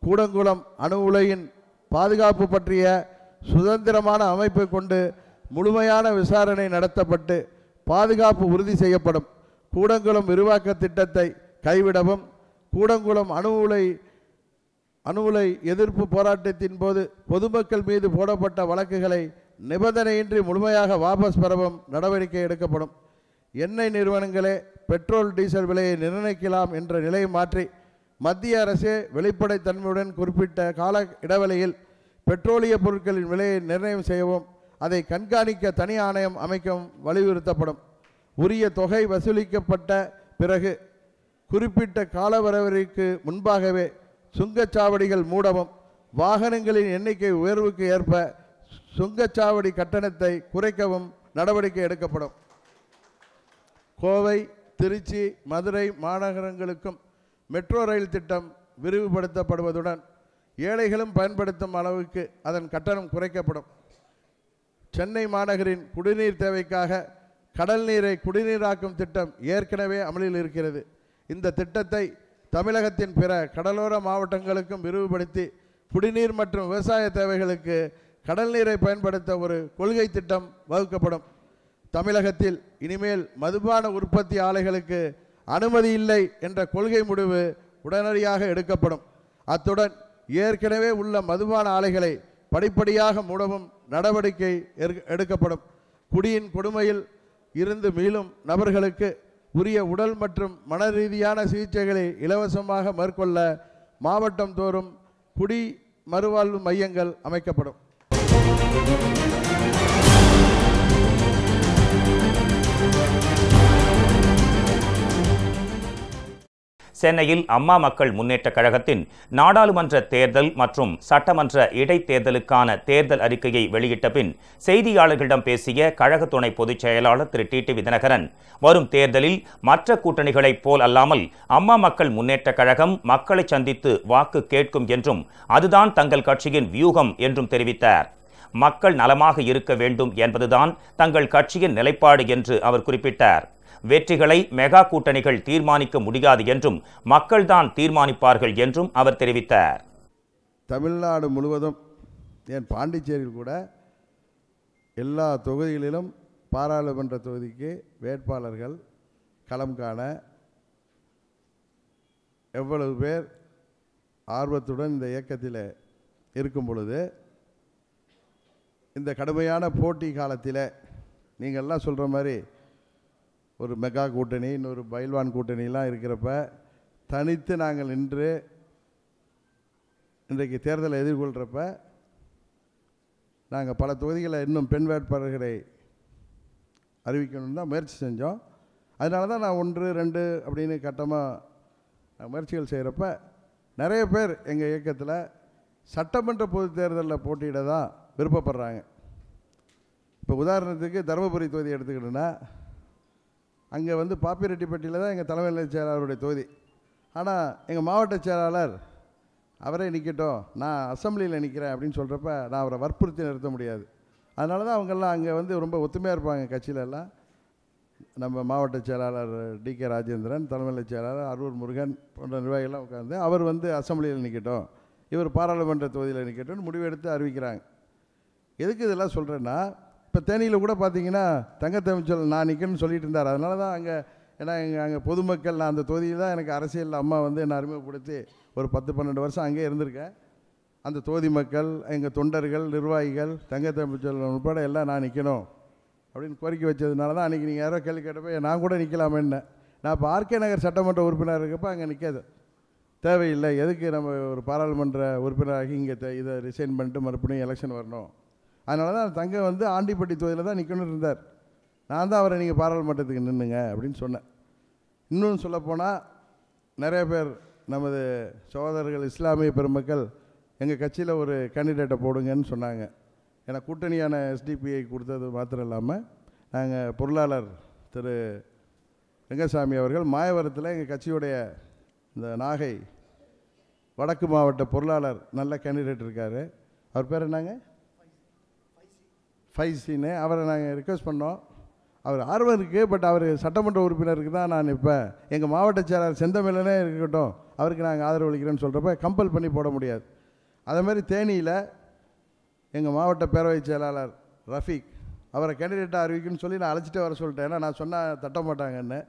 கூடங்குளம் அணு உலையின் பாதுகாப்பு பற்றிய சுதந்திரமான அமைப்பை கொண்டு முழுமையான விசாரணை நடத்தப்பட்டு பாதுகாப்பு உறுதி செய்யப்படும். கூடங்குளம் விரிவாக்க திட்டத்தை கைவிடவும், கூடங்குளம் அணு உலை எதிர்ப்பு போராட்டத்தின் போது பொதுமக்கள் மீது போடப்பட்ட வழக்குகளை நிபந்தனையின்றி முழுமையாக வாபஸ் பெறவும் நடவடிக்கை எடுக்கப்படும். எண்ணெய் நிறுவனங்களே பெட்ரோல் டீசல் விலையை நிர்ணயிக்கலாம் என்ற நிலையை மாற்றி மத்திய அரசே வெளிப்படைத்தன்மையுடன் குறிப்பிட்ட கால இடைவெளியில் பெட்ரோலிய பொருட்களின் விலையை நிர்ணயம் செய்யவும், அதை கண்காணிக்க தனி ஆணையம் அமைக்கவும் வலியுறுத்தப்படும். உரிய தொகை வசூலிக்கப்பட்ட பிறகு குறிப்பிட்ட காலவரையறைக்கு முன்பாகவே சுங்கச்சாவடிகள் மூடவும், வாகனங்களின் எண்ணிக்கை உயர்வுக்கு ஏற்ப சுங்கச்சாவடி கட்டணத்தை குறைக்கவும் நடவடிக்கை எடுக்கப்படும். கோவை, திருச்சி, மதுரை மாநகரங்களுக்கும் மெட்ரோ ரயில் திட்டம் விரிவுபடுத்தப்படுவதுடன் ஏழைகளும் பயன்படுத்தும் அளவுக்கு அதன் கட்டணம் குறைக்கப்படும். சென்னை மாநகரின் குடிநீர் தேவைக்காக கடல் நீரை குடிநீராக்கும் திட்டம் ஏற்கனவே அமலில் இருக்கிறது. இந்த திட்டத்தை தமிழகத்தின் பிற கடலோர மாவட்டங்களுக்கும் விரிவுபடுத்தி குடிநீர் மற்றும் விவசாய தேவைகளுக்கு கடல் நீரை பயன்படுத்த ஒரு கொள்கை திட்டம் வகுக்கப்படும். தமிழகத்தில் இனிமேல் மதுபான உற்பத்தி ஆலைகளுக்கு அனுமதி இல்லை என்ற கொள்கை முடிவு உடனடியாக எடுக்கப்படும். அத்துடன் ஏற்கனவே உள்ள மதுபான ஆலைகளை படிப்படியாக மூடவும் நடவடிக்கை எடுக்கப்படும். குடியின் கொடுமையில் இருந்து மீளும் நபர்களுக்கு உரிய உடல் மற்றும் மன ரீதியான சிகிச்சைகளை இலவசமாக மேற்கொள்ள மாவட்டம் தோறும் குடி மறுவாழ்வு மையங்கள் அமைக்கப்படும். சென்னையில் அம்மா மக்கள் முன்னேற்றக் கழகத்தின் நாடாளுமன்ற தேர்தல் மற்றும் சட்டமன்ற இடைத்தேர்தலுக்கான தேர்தல் அறிக்கையை வெளியிட்ட பின் செய்தியாளர்களிடம் பேசிய கழக துணை பொதுச் செயலாளர் திரு டிடிவி தினகரன், வரும் தேர்தலில் மற்ற கூட்டணிகளைப் போல் அல்லாமல் அம்மா மக்கள் முன்னேற்றக் கழகம் மக்களை சந்தித்து வாக்கு கேட்கும் என்றும் அதுதான் தங்கள் கட்சியின் வியூகம் என்றும் தெரிவித்தார். மக்கள் நலமாக இருக்க வேண்டும் என்பதுதான் தங்கள் கட்சியின் நிலைப்பாடு என்று அவர் குறிப்பிட்டார். வெற்றிகளை மெகா கூட்டணிகள் தீர்மானிக்க முடியாது என்றும் மக்கள்தான் தீர்மானிப்பார்கள் என்றும் அவர் தெரிவித்தார். தமிழ்நாடு முழுவதும், ஏன் பாண்டிச்சேரியில் கூட எல்லா தொகுதிகளிலும் பாராளுமன்ற தொகுதிக்கு வேட்பாளர்கள் களம் காண எவ்வளவு பேர் ஆர்வத்துடன் இந்த இயக்கத்தில் இருக்கும் பொழுது, இந்த கடுமையான போட்டி காலத்தில் நீங்கள்லாம் சொல்கிற மாதிரி ஒரு மெகா கூட்டணி, இன்னொரு பைல்வான் கூட்டணிலாம் இருக்கிறப்ப தனித்து நாங்கள் நின்று இன்றைக்கு தேர்தலை எதிர்கொள்கிறப்ப நாங்கள் பல தொகுதிகளை இன்னும் பெண் வேட்பாளர்களை அறிவிக்கணும்னு தான் முயற்சி செஞ்சோம். அதனால தான் நான் 1, 2 அப்படின்னு கட்டமாக முயற்சிகள் செய்கிறப்ப நிறைய பேர் எங்கள் இயக்கத்தில் சட்டமன்ற பொது தேர்தலில் போட்டியிட தான் விருப்பப்படுறாங்க. இப்போ உதாரணத்துக்கு தருமபுரி தொகுதி எடுத்துக்கிட்டோன்னா, அங்கே வந்து பாப்பிரெட்டிப்பட்டியில் தான் எங்கள் தலைமை நிலைய செயலாளருடைய தொகுதி. ஆனால் எங்கள் மாவட்ட செயலாளர் அவரே நிற்கட்டும், நான் அசெம்பிளியில் நிற்கிறேன் அப்படின்னு சொல்கிறப்ப நான் அவரை வற்புறுத்தி நிறுத்த முடியாது. அதனால தான் அவங்கெல்லாம் அங்கே வந்து ரொம்ப ஒத்துமையாக இருப்பாங்க. கட்சியிலெல்லாம் நம்ம மாவட்ட செயலாளர் DK ராஜேந்திரன், தலைமை செயலாளர் அரூர் முருகன் போன்ற நிர்வாகிகள்லாம் உட்காந்து அவர் வந்து அசெம்பிளியில் நிற்கட்டும், இவர் பாராளுமன்ற தொகுதியில் நிற்கட்டும்னு முடிவெடுத்து அறிவிக்கிறாங்க. எதுக்கு இதெல்லாம் சொல்கிறேன்னா, இப்போ தேனியில் கூட பார்த்தீங்கன்னா தங்கத்தமிழ்ச்சொல் நான் நிற்கணும்னு சொல்லிட்டு இருந்தார். அதனால தான் அங்கே, ஏன்னா அங்கே பொதுமக்கள், நான் அந்த தொகுதியில் தான் எனக்கு அரசியல் அம்மா வந்து என்னை அறிமுகப்படுத்தி ஒரு 10-12 வருஷம் அங்கே இருந்திருக்கேன். அந்த தொகுதி மக்கள், எங்கள் தொண்டர்கள், நிர்வாகிகள், தங்கத்தமிழ்ச்சொல் உட்பட எல்லாம் நான் நிற்கணும் அப்படின்னு கோரிக்கை வச்சதுனால தான் அன்றைக்கி நீங்கள் யாரோ கேள்வி கேட்டப்போ நான் கூட நிற்கலாமேன்னு. நான் இப்போ RK நகர் சட்டமன்ற உறுப்பினர் இருக்கப்போ அங்கே நிற்காது, தேவையில்லை, எதுக்கு நம்ம ஒரு பாராளுமன்ற உறுப்பினராகி இங்கே இதை ரிசைன் பண்ணிட்டு மறுபடியும் எலெக்ஷன் வரணும். அதனால தான் தங்க வந்து ஆண்டிப்பட்டி தொகுதியில் தான் நிற்கணும்னு இருந்தார். நான் தான் அவரை நீங்கள் பாராளுமன்றத்துக்கு நின்றுங்க அப்படின்னு சொன்னேன். இன்னும் சொல்லப்போனால் நிறைய பேர் நமது சகோதரர்கள் இஸ்லாமிய பெருமக்கள் எங்கள் கட்சியில் ஒரு கேண்டிடேட்டை போடுங்கன்னு சொன்னாங்க. ஏன்னா கூட்டணியான SDPI கொடுத்தது மாத்திரம் இல்லாமல் நாங்கள் பொருளாளர் திரு ரெங்கசாமி அவர்கள் மாயவரத்தில் எங்கள் கட்சியுடைய இந்த நாகை வடக்கு மாவட்ட பொருளாளர் நல்ல கேண்டிடேட் இருக்கார். அவர் பேர் என்னங்க, ஃபைசின்னு. அவரை நாங்கள் ரிக்வெஸ்ட் பண்ணோம். அவர் ஆர்வம் இருக்குது, பட் அவர் சட்டமன்ற உறுப்பினருக்கு தான் நான் இப்போ எங்கள் மாவட்ட செயலாளர் செந்தமிழனே இருக்கட்டும் அவருக்கு நாங்கள் ஆதரவு அளிக்கிறேன்னு சொல்கிறப்ப கம்பல் பண்ணி போட முடியாது. அதே மாதிரி தேனியில் எங்கள் மாவட்ட பேரவை செயலாளர் ரஃபீக் அவரை கேண்டிடேட்டாக அறிவிக்குன்னு சொல்லி நான் அழைச்சிட்டே வர சொல்லிட்டேன். ஏன்னா நான் சொன்னால் தட்ட மாட்டாங்கன்னு.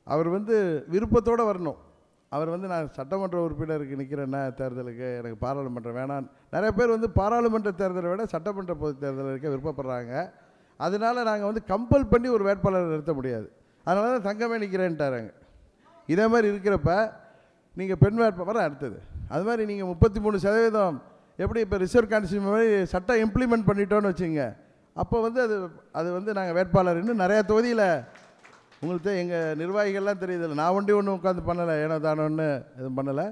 அவர் வந்து விருப்பத்தோடு வரணும். அவர் வந்து நான் சட்டமன்ற உறுப்பினருக்கு நிற்கிறேன்னா தேர்தலுக்கு, எனக்கு பாராளுமன்றம் வேணாம். நிறைய பேர் வந்து பாராளுமன்ற தேர்தலை விட சட்டமன்ற பொது தேர்தலில் இருக்க விருப்பப்படுறாங்க. அதனால் நாங்கள் வந்து கம்பல் பண்ணி ஒரு வேட்பாளரை நிறுத்த முடியாது. அதனால தான் தங்கமே நிற்கிறேன்ட்டாராங்க. இதே மாதிரி இருக்கிறப்ப நீங்கள் பெண் வேட்பாளர் அடுத்தது அது மாதிரி நீங்கள் 33% எப்படி இப்போ ரிசர்வ் கான்ஸ்டியூஷன் மாதிரி சட்டம் இம்ப்ளிமெண்ட் பண்ணிட்டோன்னு வச்சுங்க, அப்போ வந்து அது வந்து நாங்கள் வேட்பாளர் இன்னும் நிறையா தொகுதியில் உங்களுக்கு எங்கள் நிர்வாகிகள்லாம் தெரியுதில்ல. நான் ஒன்றும் உட்காந்து பண்ணலை, ஏனோ தானோன்னு எதுவும் பண்ணலை.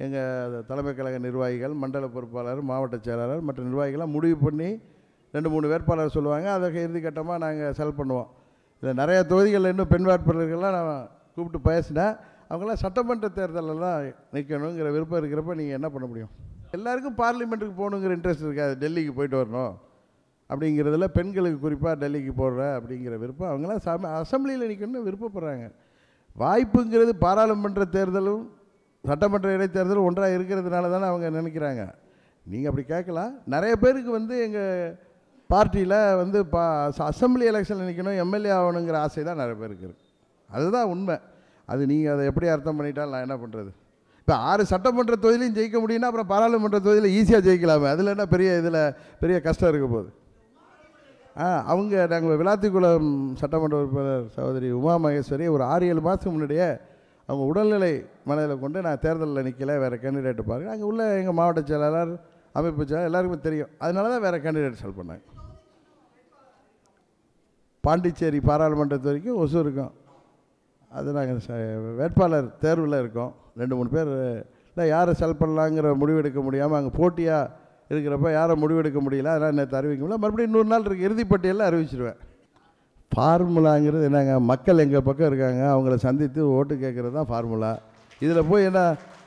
எங்கள் தலைமை கழக நிர்வாகிகள், மண்டல பொறுப்பாளர், மாவட்ட செயலாளர் மற்ற நிர்வாகிகள்லாம் முடிவு பண்ணி 2-3 வேட்பாளர் சொல்லுவாங்க. அதை இறுதி கட்டமாக நாங்கள் செலக்ட் பண்ணுவோம். இதில் நிறையா தொகுதிகளில் இன்னும் பெண் வேட்பாளர்கள்லாம் நான் கூப்பிட்டு பேசினேன். அவங்களாம் சட்டமன்ற தேர்தலெல்லாம் நிற்கணுங்கிற விருப்பம் இருக்கிறப்ப நீங்கள் என்ன பண்ண முடியும்? எல்லாருக்கும் பார்லிமெண்ட்டுக்கு போகணுங்கிற இன்ட்ரெஸ்ட் இருக்காது, டெல்லிக்கு போயிட்டு வரணும் அப்படிங்கிறதுல பெண்களுக்கு குறிப்பாக டெல்லிக்கு போடுற அப்படிங்கிற விருப்பம். அவங்களாம் அசெம்பிளியில் நிற்கணும்னு விருப்பப்படுறாங்க. வாய்ப்புங்கிறது பாராளுமன்ற தேர்தலும் சட்டமன்ற இடைத்தேர்தலும் ஒன்றாக இருக்கிறதுனால தானே அவங்க நினைக்கிறாங்க. நீங்கள் அப்படி கேட்கலாம். நிறைய பேருக்கு வந்து எங்கள் பார்ட்டியில் வந்து அசெம்பிளி எலெக்ஷனில் நிற்கணும், MLA ஆகணுங்கிற ஆசை தான் நிறைய பேருக்கு இருக்குது. அதுதான் உண்மை. அது நீங்கள் அதை எப்படி அர்த்தம் பண்ணிட்டால் நான் என்ன பண்ணுறது? இப்போ 6 சட்டமன்ற தொகுதியிலையும் ஜெயிக்க முடியும்னா அப்புறம் பாராளுமன்ற தொகுதியில் ஈஸியாக ஜெயிக்கலாமே. அதில் என்ன பெரிய கஷ்டம் இருக்க போகுது? அவங்க நாங்கள் விளாத்திக்குளம் சட்டமன்ற உறுப்பினர் சகோதரி உமா மகேஸ்வரி ஒரு 6-7 மாதத்துக்கு முன்னாடியே அவங்க உடல்நிலை மனதில் கொண்டு நான் தேர்தலில் நிற்கலை, வேறு கேண்டிடேட்டை பாருங்கள். அங்கே உள்ள எங்கள் மாவட்ட செயலாளர், அமைப்பு செயலாளர் எல்லாருக்குமே தெரியும். அதனால தான் வேறு கேண்டிடேட் செலக்ட் பண்ணாங்க. பாண்டிச்சேரி பாராளுமன்றத்து வரைக்கும் ஒசூருக்கும் அது நாங்கள் வேட்பாளர் தேர்வில் இருக்கோம். 2-3 பேர் இல்லை யாரை செலக்ட் பண்ணலாங்கிற முடிவெடுக்க முடியாமல் அங்கே போட்டியாக இருக்கிறப்ப யாரை முடிவெடுக்க முடியல. அதனால் நேற்று அறிவிக்க முடியல. மறுபடியும் 100 நாள் இருக்குது, இறுதிப்பட்டியலில் அறிவிச்சிடுவேன். ஃபார்முலாங்கிறது என்னங்க, மக்கள் எங்கள் பக்கம் இருக்காங்க, அவங்கள சந்தித்து ஓட்டு கேட்குறது தான் ஃபார்முலா. இதில் போய் என்ன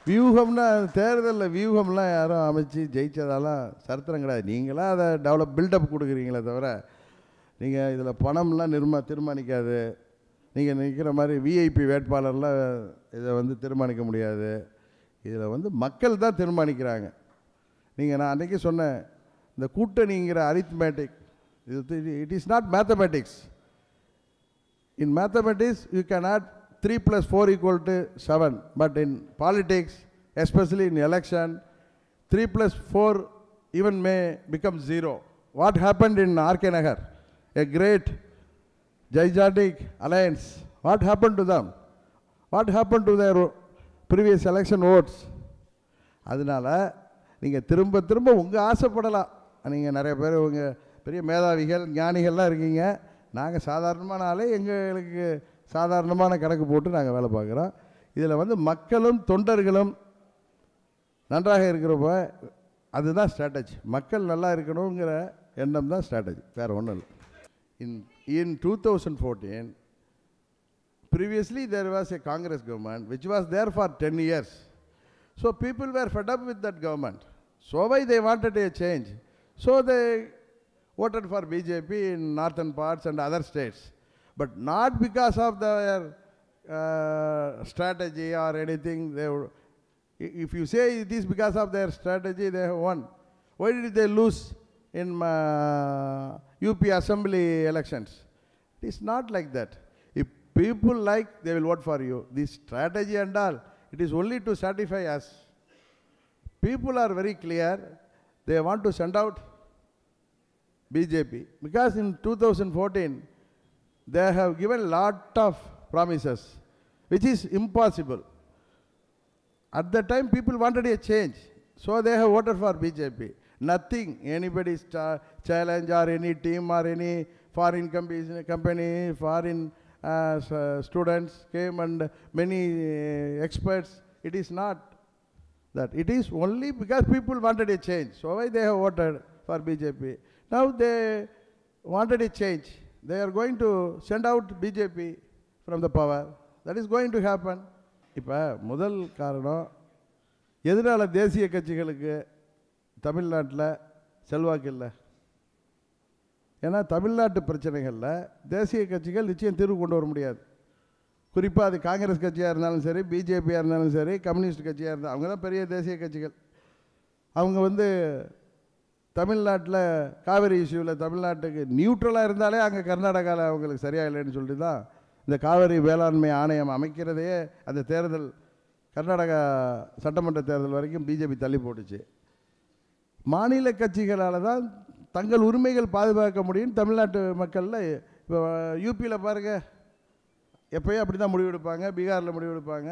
வியூகம்னா, தேர்தலில் வியூகம்லாம் யாரும் அமைச்சு ஜெயித்ததாலாம் சரித்திரம் கிடையாது. நீங்களாம் அதை பில்டப் கொடுக்குறீங்களே தவிர நீங்கள் இதில் பணம்லாம் தீர்மானிக்காது. நீங்கள் நிற்கிற மாதிரி VIP வேட்பாளர்லாம் இதை வந்து தீர்மானிக்க முடியாது. இதில் வந்து மக்கள் தான் தீர்மானிக்கிறாங்க. நான் அன்றைக்கி சொன்னேன், இந்த கூட்டணிங்கிற arithmetic it is not mathematics. In mathematics, you can add 3 + 4 = 7. But in politics, especially in election, 3 + 4 even may become 0. What happened in RK Nagar? A great, gigantic alliance. What happened to them? What happened to their previous election votes? அதனால் நீங்கள் திரும்ப உங்கள் ஆசைப்படலாம். நீங்கள் நிறைய பேர் உங்கள் பெரிய மேதாவிகள் ஞானிகள்லாம் இருக்கீங்க. நாங்கள் சாதாரணமான ஆளே, எங்களுக்கு சாதாரணமான கணக்கு போட்டு நாங்கள் வேலை பார்க்குறோம். இதில் வந்து மக்களும் தொண்டர்களும் நன்றாக இருக்கிறப்ப அதுதான் ஸ்ட்ராட்டஜி. மக்கள் நல்லா இருக்கணுங்கிற எண்ணம் தான் ஸ்ட்ராட்டஜி, வேறு ஒன்றும் இல்லை. In 2014, previously there was a Congress government which was there for 10 years. So people were fed up with that government. So why they wanted a change? So they voted for BJP in northern parts and other states. But not because of their strategy or anything. If you say it is because of their strategy, they have won. Why did they lose in UP assembly elections? It is not like that. If people like, they will vote for you. This strategy and all, it is only to satisfy us. People are very clear. They want to send out BJP because in 2014 they have given lot of promises which is impossible. At that time people wanted a change, so they have voted for BJP. Nothing, anybody's challenge or any team or any foreign company, foreign students came and many experts. It is not that. It is only because people wanted a change. So why they have voted for BJP. Now they wanted a change. They are going to send out BJP from the power. That is going to happen. இப்போ முதல் காரணம், எதனால தேசிய கட்சிகளுக்கு தமிழ்நாட்டில் செல்வாக்கு இல்லை? ஏன்னா தமிழ்நாட்டு பிரச்சனைகளில் தேசிய கட்சிகள் நிச்சயம் தீர்வு கொண்டு வர முடியாது. குறிப்பாக அது காங்கிரஸ் கட்சியாக இருந்தாலும் சரி, பிஜேபியாக இருந்தாலும் சரி, கம்யூனிஸ்ட் கட்சியாக இருந்தாலும் அவங்க தான் பெரிய தேசிய கட்சிகள். அவங்க தமிழ்நாட்டில் காவிரி இஷ்யூவில் தமிழ்நாட்டுக்கு நியூட்ரலாக இருந்தாலே அங்கே கர்நாடகாவில் அவங்களுக்கு சரியாக இல்லைன்னு சொல்லிட்டு தான் இந்த காவிரி வேளாண்மை ஆணையம் அமைக்கிறதே அந்த தேர்தல் கர்நாடகா சட்டமன்ற தேர்தல் வரைக்கும் பிஜேபி தள்ளி போட்டுச்சு. மாநில கட்சிகளால் தான் தங்கள் உரிமைகள் பாதுகாக்க முடியும். தமிழ்நாட்டு மக்களில் இப்போ யூபியில் பாருங்கள், எப்போயும் அப்படி தான் முடிவெடுப்பாங்க, பீகாரில் முடிவெடுப்பாங்க,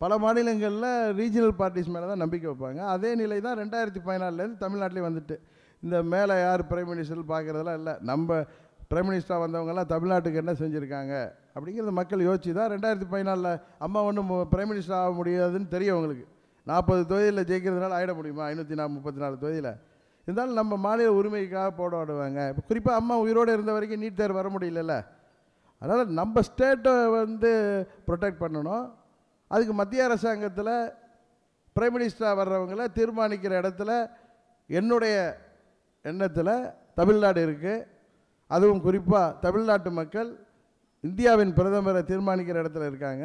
பல மாநிலங்களில் ரீஜனல் பார்ட்டிஸ் மேலே தான் நம்பிக்கை வைப்பாங்க. அதே நிலை தான் 2014 தமிழ்நாட்டிலே வந்துட்டு. இந்த மேலே யார் பிரைம் மினிஸ்டர் பார்க்குறதெல்லாம் இல்லை. நம்ம பிரைம் மினிஸ்டராக வந்தவங்கெல்லாம் தமிழ்நாட்டுக்கு என்ன செஞ்சுருக்காங்க அப்படிங்கிறத மக்கள் யோசிச்சு தான் 2014 அம்மா ஒன்றும் பிரைம் மினிஸ்டர் ஆக முடியாதுன்னு தெரியும் அவங்களுக்கு. 40 தொகுதியில் ஜெயிக்கிறதுனால ஆகிட முடியுமா? 534 தொகுதியில் இருந்தாலும் நம்ம மாநில உரிமைக்காக போராடுவாங்க. இப்போ குறிப்பாக அம்மா உயிரோடு இருந்த வரைக்கும் நீட் தேர்வு வர முடியல. அதனால் நம்ம ஸ்டேட்டை ப்ரொடெக்ட் பண்ணணும். அதுக்கு மத்திய அரசாங்கத்தில் பிரைம் மினிஸ்டராக வர்றவங்கள தீர்மானிக்கிற இடத்துல என்னுடைய எண்ணத்தில் தமிழ்நாடு இருக்குது. அதுவும் குறிப்பாக தமிழ்நாட்டு மக்கள் இந்தியாவின் பிரதமரை தீர்மானிக்கிற இடத்துல இருக்காங்க.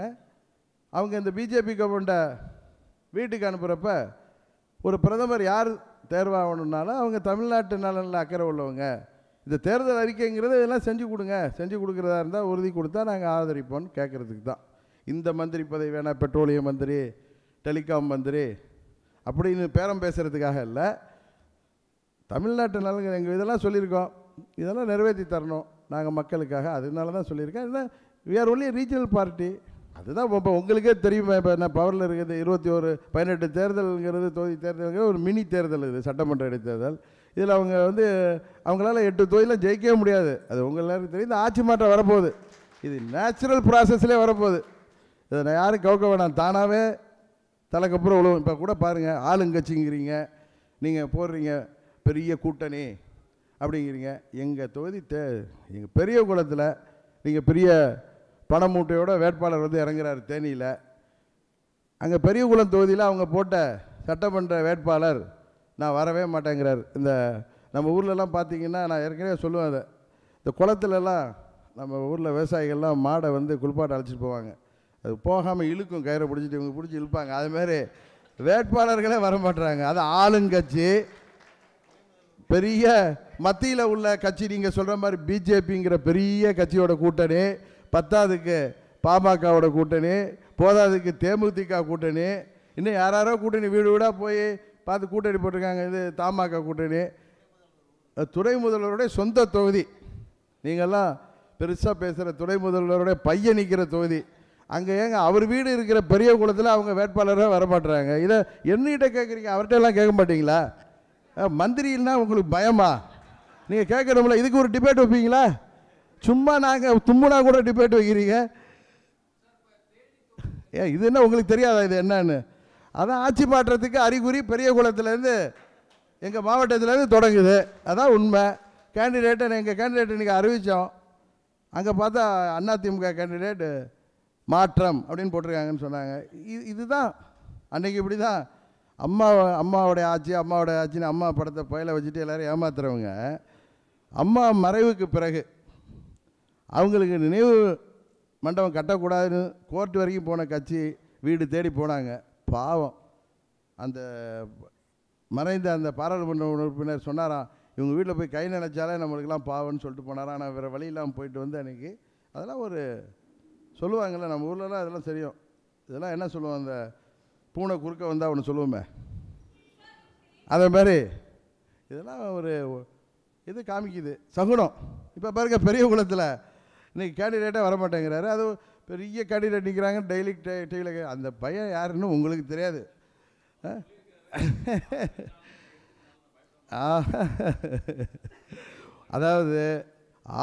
அவங்க இந்த பிஜேபி கவர்மெண்ட்டை வீட்டுக்கு அனுப்புகிறப்ப ஒரு பிரதமர் யார் தேர்வாகணுன்னாலும் அவங்க தமிழ்நாட்டு நலனில் அக்கறை உள்ளவங்க. இந்த தேர்தல் அறிக்கைங்கிறது இதெல்லாம் செஞ்சு கொடுங்க, செஞ்சு கொடுக்குறதா இருந்தால் உறுதி கொடுத்தா நாங்கள் ஆதரிப்போம்னு கேட்குறதுக்கு தான். இந்த மந்திரி பதவி வேணால், பெட்ரோலியம் மந்திரி, டெலிகாம் மந்திரி அப்படின்னு பேரம் பேசுகிறதுக்காக இல்லை. தமிழ்நாட்டு நலன்கள் எங்கள் இதெல்லாம் சொல்லியிருக்கோம், இதெல்லாம் நிறைவேற்றி தரணும் நாங்கள் மக்களுக்காக. அதனால தான் சொல்லியிருக்கேன். இல்லை, we are only regional party. அதுதான் இப்போ உங்களுக்கே தெரியுமா, இப்போ நான் பவரில் இருக்குது 18 தேர்தல்ங்கிறது, தொகுதி தேர்தல்ங்கிறது ஒரு மினி தேர்தல். இது சட்டமன்ற இடைத்தேர்தல். இதில் அவங்க அவங்களால 8 தொகுதியில் ஜெயிக்கவே முடியாது. அது உங்கள் எல்லாருக்கும் தெரியும். இந்த ஆட்சி மாற்றம் வரப்போகுது. இது நேச்சுரல் ப்ராசஸ்லேயே வரப்போகுது. இதை நான் யாரும் கவுக்க வேணாம், தானாகவே தலைக்கப்புறம் உழவும். இப்போ கூட பாருங்கள், ஆளுங்கட்சிங்கிறீங்க, நீங்கள் போடுறீங்க பெரிய கூட்டணி அப்படிங்கிறீங்க. எங்கள் தொகுதி எங்கள் பெரிய குளத்தில் நீங்கள் பெரிய பண மூட்டையோட வேட்பாளர் இறங்குறாரு தேனியில். அங்கே பெரியகுளம் தொகுதியில் அவங்க போட்ட சட்டமன்ற வேட்பாளர் நான் வரவே மாட்டேங்கிறார். இந்த நம்ம ஊர்லலாம் பார்த்தீங்கன்னா, நான் ஏற்கனவே சொல்லுவேன், அதை இந்த குளத்துலலாம் நம்ம ஊரில் விவசாயிகள்லாம் மாடை குளிப்பாட்ட அழைச்சிட்டு போவாங்க. அது போகாமல் இழுக்கும், கயிறை பிடிச்சிட்டு இவங்க பிடிச்சி இழுப்பாங்க. அதுமாரி வேட்பாளர்களே வரமாட்டுறாங்க. அது ஆளுங்கட்சி, பெரிய மத்தியில் உள்ள கட்சி. நீங்கள் சொல்கிற மாதிரி பிஜேபிங்கிற பெரிய கட்சியோட கூட்டணி, பத்தாவதுக்கு பாமகவோட கூட்டணி, போதாதுக்கு தேமுதிக கூட்டணி, இன்னும் யாரோ கூட்டணி வீடு வீடாக போய் பார்த்து கூட்டணி போட்டிருக்காங்க. இது தமாக கூட்டணி. துணை முதல்வருடைய சொந்த தொகுதி. நீங்கள்லாம் பெருசாக பேசுகிற துணை முதல்வருடைய பையன் நிற்கிற தொகுதி. அங்கே ஏங்க அவர் வீடு இருக்கிற பெரிய குளத்தில் அவங்க வேட்பாளராக வரமாட்டுறாங்க. இதை என்னகிட்ட கேட்குறீங்க, அவர்கிட்ட எல்லாம் கேட்க மாட்டீங்களா? மந்திரின்னா உங்களுக்கு பயமா? நீங்கள் கேட்கணும்ல, இதுக்கு ஒரு டிபேட் வைப்பீங்களா? சும்மா நாங்கள் தும்முனா கூட டிபேட் வைக்கிறீங்க. இது என்ன உங்களுக்கு தெரியாதா இது என்னன்னு? அதான் ஆட்சி மாற்றத்துக்கு அறிகுறி பெரிய குளத்துலேருந்து எங்கள் மாவட்டத்திலேருந்து தொடங்குது. அதான் உண்மை. கேண்டிடேட்டை எங்கள் கேண்டிடேட் இன்றைக்கி அறிவித்தோம். அங்கே பார்த்தா அதிமுக கேண்டிடேட் மாற்றம் அப்படின்னு போட்டிருக்காங்கன்னு சொன்னாங்க. இதுதான் அன்றைக்கி இப்படி தான் அம்மாவோடைய ஆட்சின்னு அம்மா படத்தை பயில வச்சுட்டு எல்லோரும் ஏமாத்துறவங்க அம்மா மறைவுக்கு பிறகு அவங்களுக்கு நினைவு மண்டபம் கட்டக்கூடாதுன்னு கோர்ட் வரைக்கும் போன கட்சி வீடு தேடி போனாங்க. பாவம் அந்த மறைந்த அந்த பாராளுமன்ற உறுப்பினர் சொன்னாராம், இவங்க வீட்டில் போய் கை நினைச்சாலே நம்மளுக்கெல்லாம் பாவம்னு சொல்லிட்டு போனாராம். ஆனால் வேறு வழி இல்லாமல் போயிட்டு வந்து அன்றைக்கி அதெல்லாம் ஒரு சொல்லுவாங்கள்ல, நம்ம ஊர்லலாம் அதெல்லாம் தெரியும். இதெல்லாம் என்ன சொல்லுவோம், அந்த பூனை குறுக்க வந்தால் ஒன்று சொல்லுவோமே, அதே மாதிரி இதெல்லாம் ஒரு இது காமிக்குது சகுனம். இப்போ பாருங்க, பெரிய குளத்தில் இன்றைக்கி கேண்டிடேட்டாக வரமாட்டேங்கிறாரு. அது பெரிய கேண்டிடேட் நிற்கிறாங்க டெய்லி டிவியில். அந்த பையன் யாருன்னு உங்களுக்கு தெரியாது. அதாவது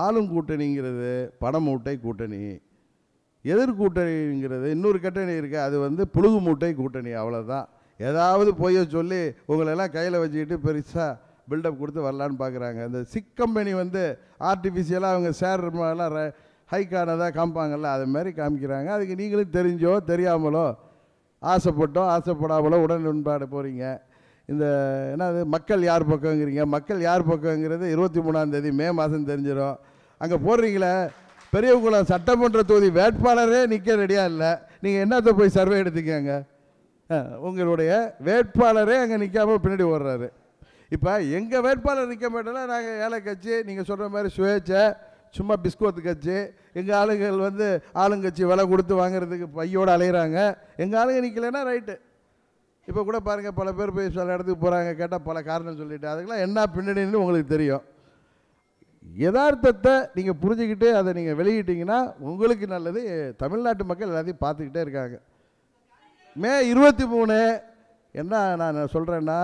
ஆளும் கூட்டணிங்கிறது பண மூட்டை கூட்டணி, எதிர்கூட்டணிங்கிறது இன்னொரு கூட்டணி இருக்குது, அது வந்து புழுகு மூட்டை கூட்டணி. அவ்வளோதான். ஏதாவது போய் சொல்லி உங்களெல்லாம் கையில் வச்சுக்கிட்டு பெருசாக பில்டப் கொடுத்து வரலான்னு பார்க்குறாங்க. இந்த சிக் கம்பெனி வந்து ஆர்டிஃபிஷியலாக அவங்க ஷேர் எல்லாம் ஹைக்கானதாக காமிப்பாங்கள்ல, அது மாதிரி காமிக்கிறாங்க. அதுக்கு நீங்களும் தெரிஞ்சோ தெரியாமலோ ஆசைப்பட்டோ ஆசைப்படாமலோ உடன்பாடு போகிறீங்க. இந்த என்னது மக்கள் யார் பக்கங்கிறீங்க. மக்கள் யார் பக்கங்கிறது 23ஆம் தேதி மே மாதம் தெரிஞ்சிடும். அங்கே போடுறீங்களே, பெரியகுளம் சட்டமன்ற தொகுதி வேட்பாளரே நிற்க ரெடியாக இல்லை. நீங்கள் என்னத்தை போய் சர்வே எடுத்துக்கங்க. உங்களுடைய வேட்பாளரே அங்கே நிற்காமல் பின்னாடி ஓடுறாரு. இப்போ எங்கள் வேட்பாளர் நிற்க மாட்டோம்னா நாங்கள் ஏழை கட்சி, நீங்கள் சொல்கிற மாதிரி சுயேட்சை சும்மா பிஸ்கோத்து கட்சி. எங்கள் ஆளுங்கள் வந்து ஆளுங்கட்சி விலை கொடுத்து வாங்குறதுக்கு பையோடு அலையிறாங்க. எங்கள் ஆளுங்க நிற்கலைன்னா ரைட்டு. இப்போ கூட பாருங்கள், பல பேர் போய் சில இடத்துக்கு போகிறாங்க, கேட்டால் பல காரணம் சொல்லிவிட்டு அதுக்கெல்லாம் என்ன பின்னணின்னு உங்களுக்கு தெரியும். யதார்த்தத்தை நீங்கள் புரிஞ்சுக்கிட்டு அதை நீங்கள் வெளியிட்டீங்கன்னா உங்களுக்கு நல்லது. தமிழ்நாட்டு மக்கள் எல்லாத்தையும் பார்த்துக்கிட்டே இருக்காங்க. மே 23 என்ன நான் சொல்கிறேன்னா,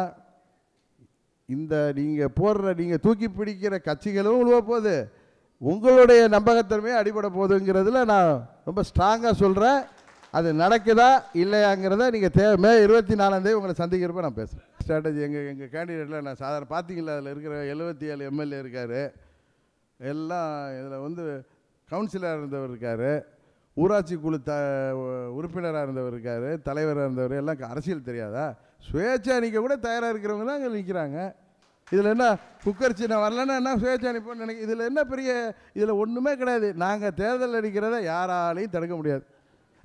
இந்த நீங்கள் போடுற நீங்கள் தூக்கி பிடிக்கிற கட்சிகளும் உழுவ போகுது, உங்களுடைய நம்பகத்தன்மையை அடிபட போகுதுங்கிறதுல நான் ரொம்ப ஸ்ட்ராங்காக சொல்கிறேன். அது நடக்குதா இல்லையாங்கிறத நீங்கள் மே 24ஆம் தேதி உங்களை சந்திக்கிறப்ப நான் பேசுகிறேன். ஸ்ட்ராட்டஜி எங்கள் கேண்டிடேட்டில் நான் சாதாரண பார்த்தீங்களா, அதில் இருக்கிற 77 எம்எல்ஏ இருக்கார். எல்லாம் இதில் வந்து கவுன்சிலராக இருந்தவர் இருக்கார், ஊராட்சி குழு உறுப்பினராக இருந்தவர் இருக்கார், தலைவராக இருந்தவர். எல்லாம் அரசியல் தெரியாதா? சுயேட்சை நிற்க கூட தயாராக இருக்கிறவங்க தான் அங்கே நிற்கிறாங்க. இதில் என்ன குக்கர் சின்ன வரலன்னா என்ன சுயேட்சை நிற்போன்னு நினைக்க, இதில் என்ன பெரிய, இதில் ஒன்றுமே கிடையாது. நாங்கள் தேர்தல் அடிக்கிறத யாராலையும் தடுக்க முடியாது.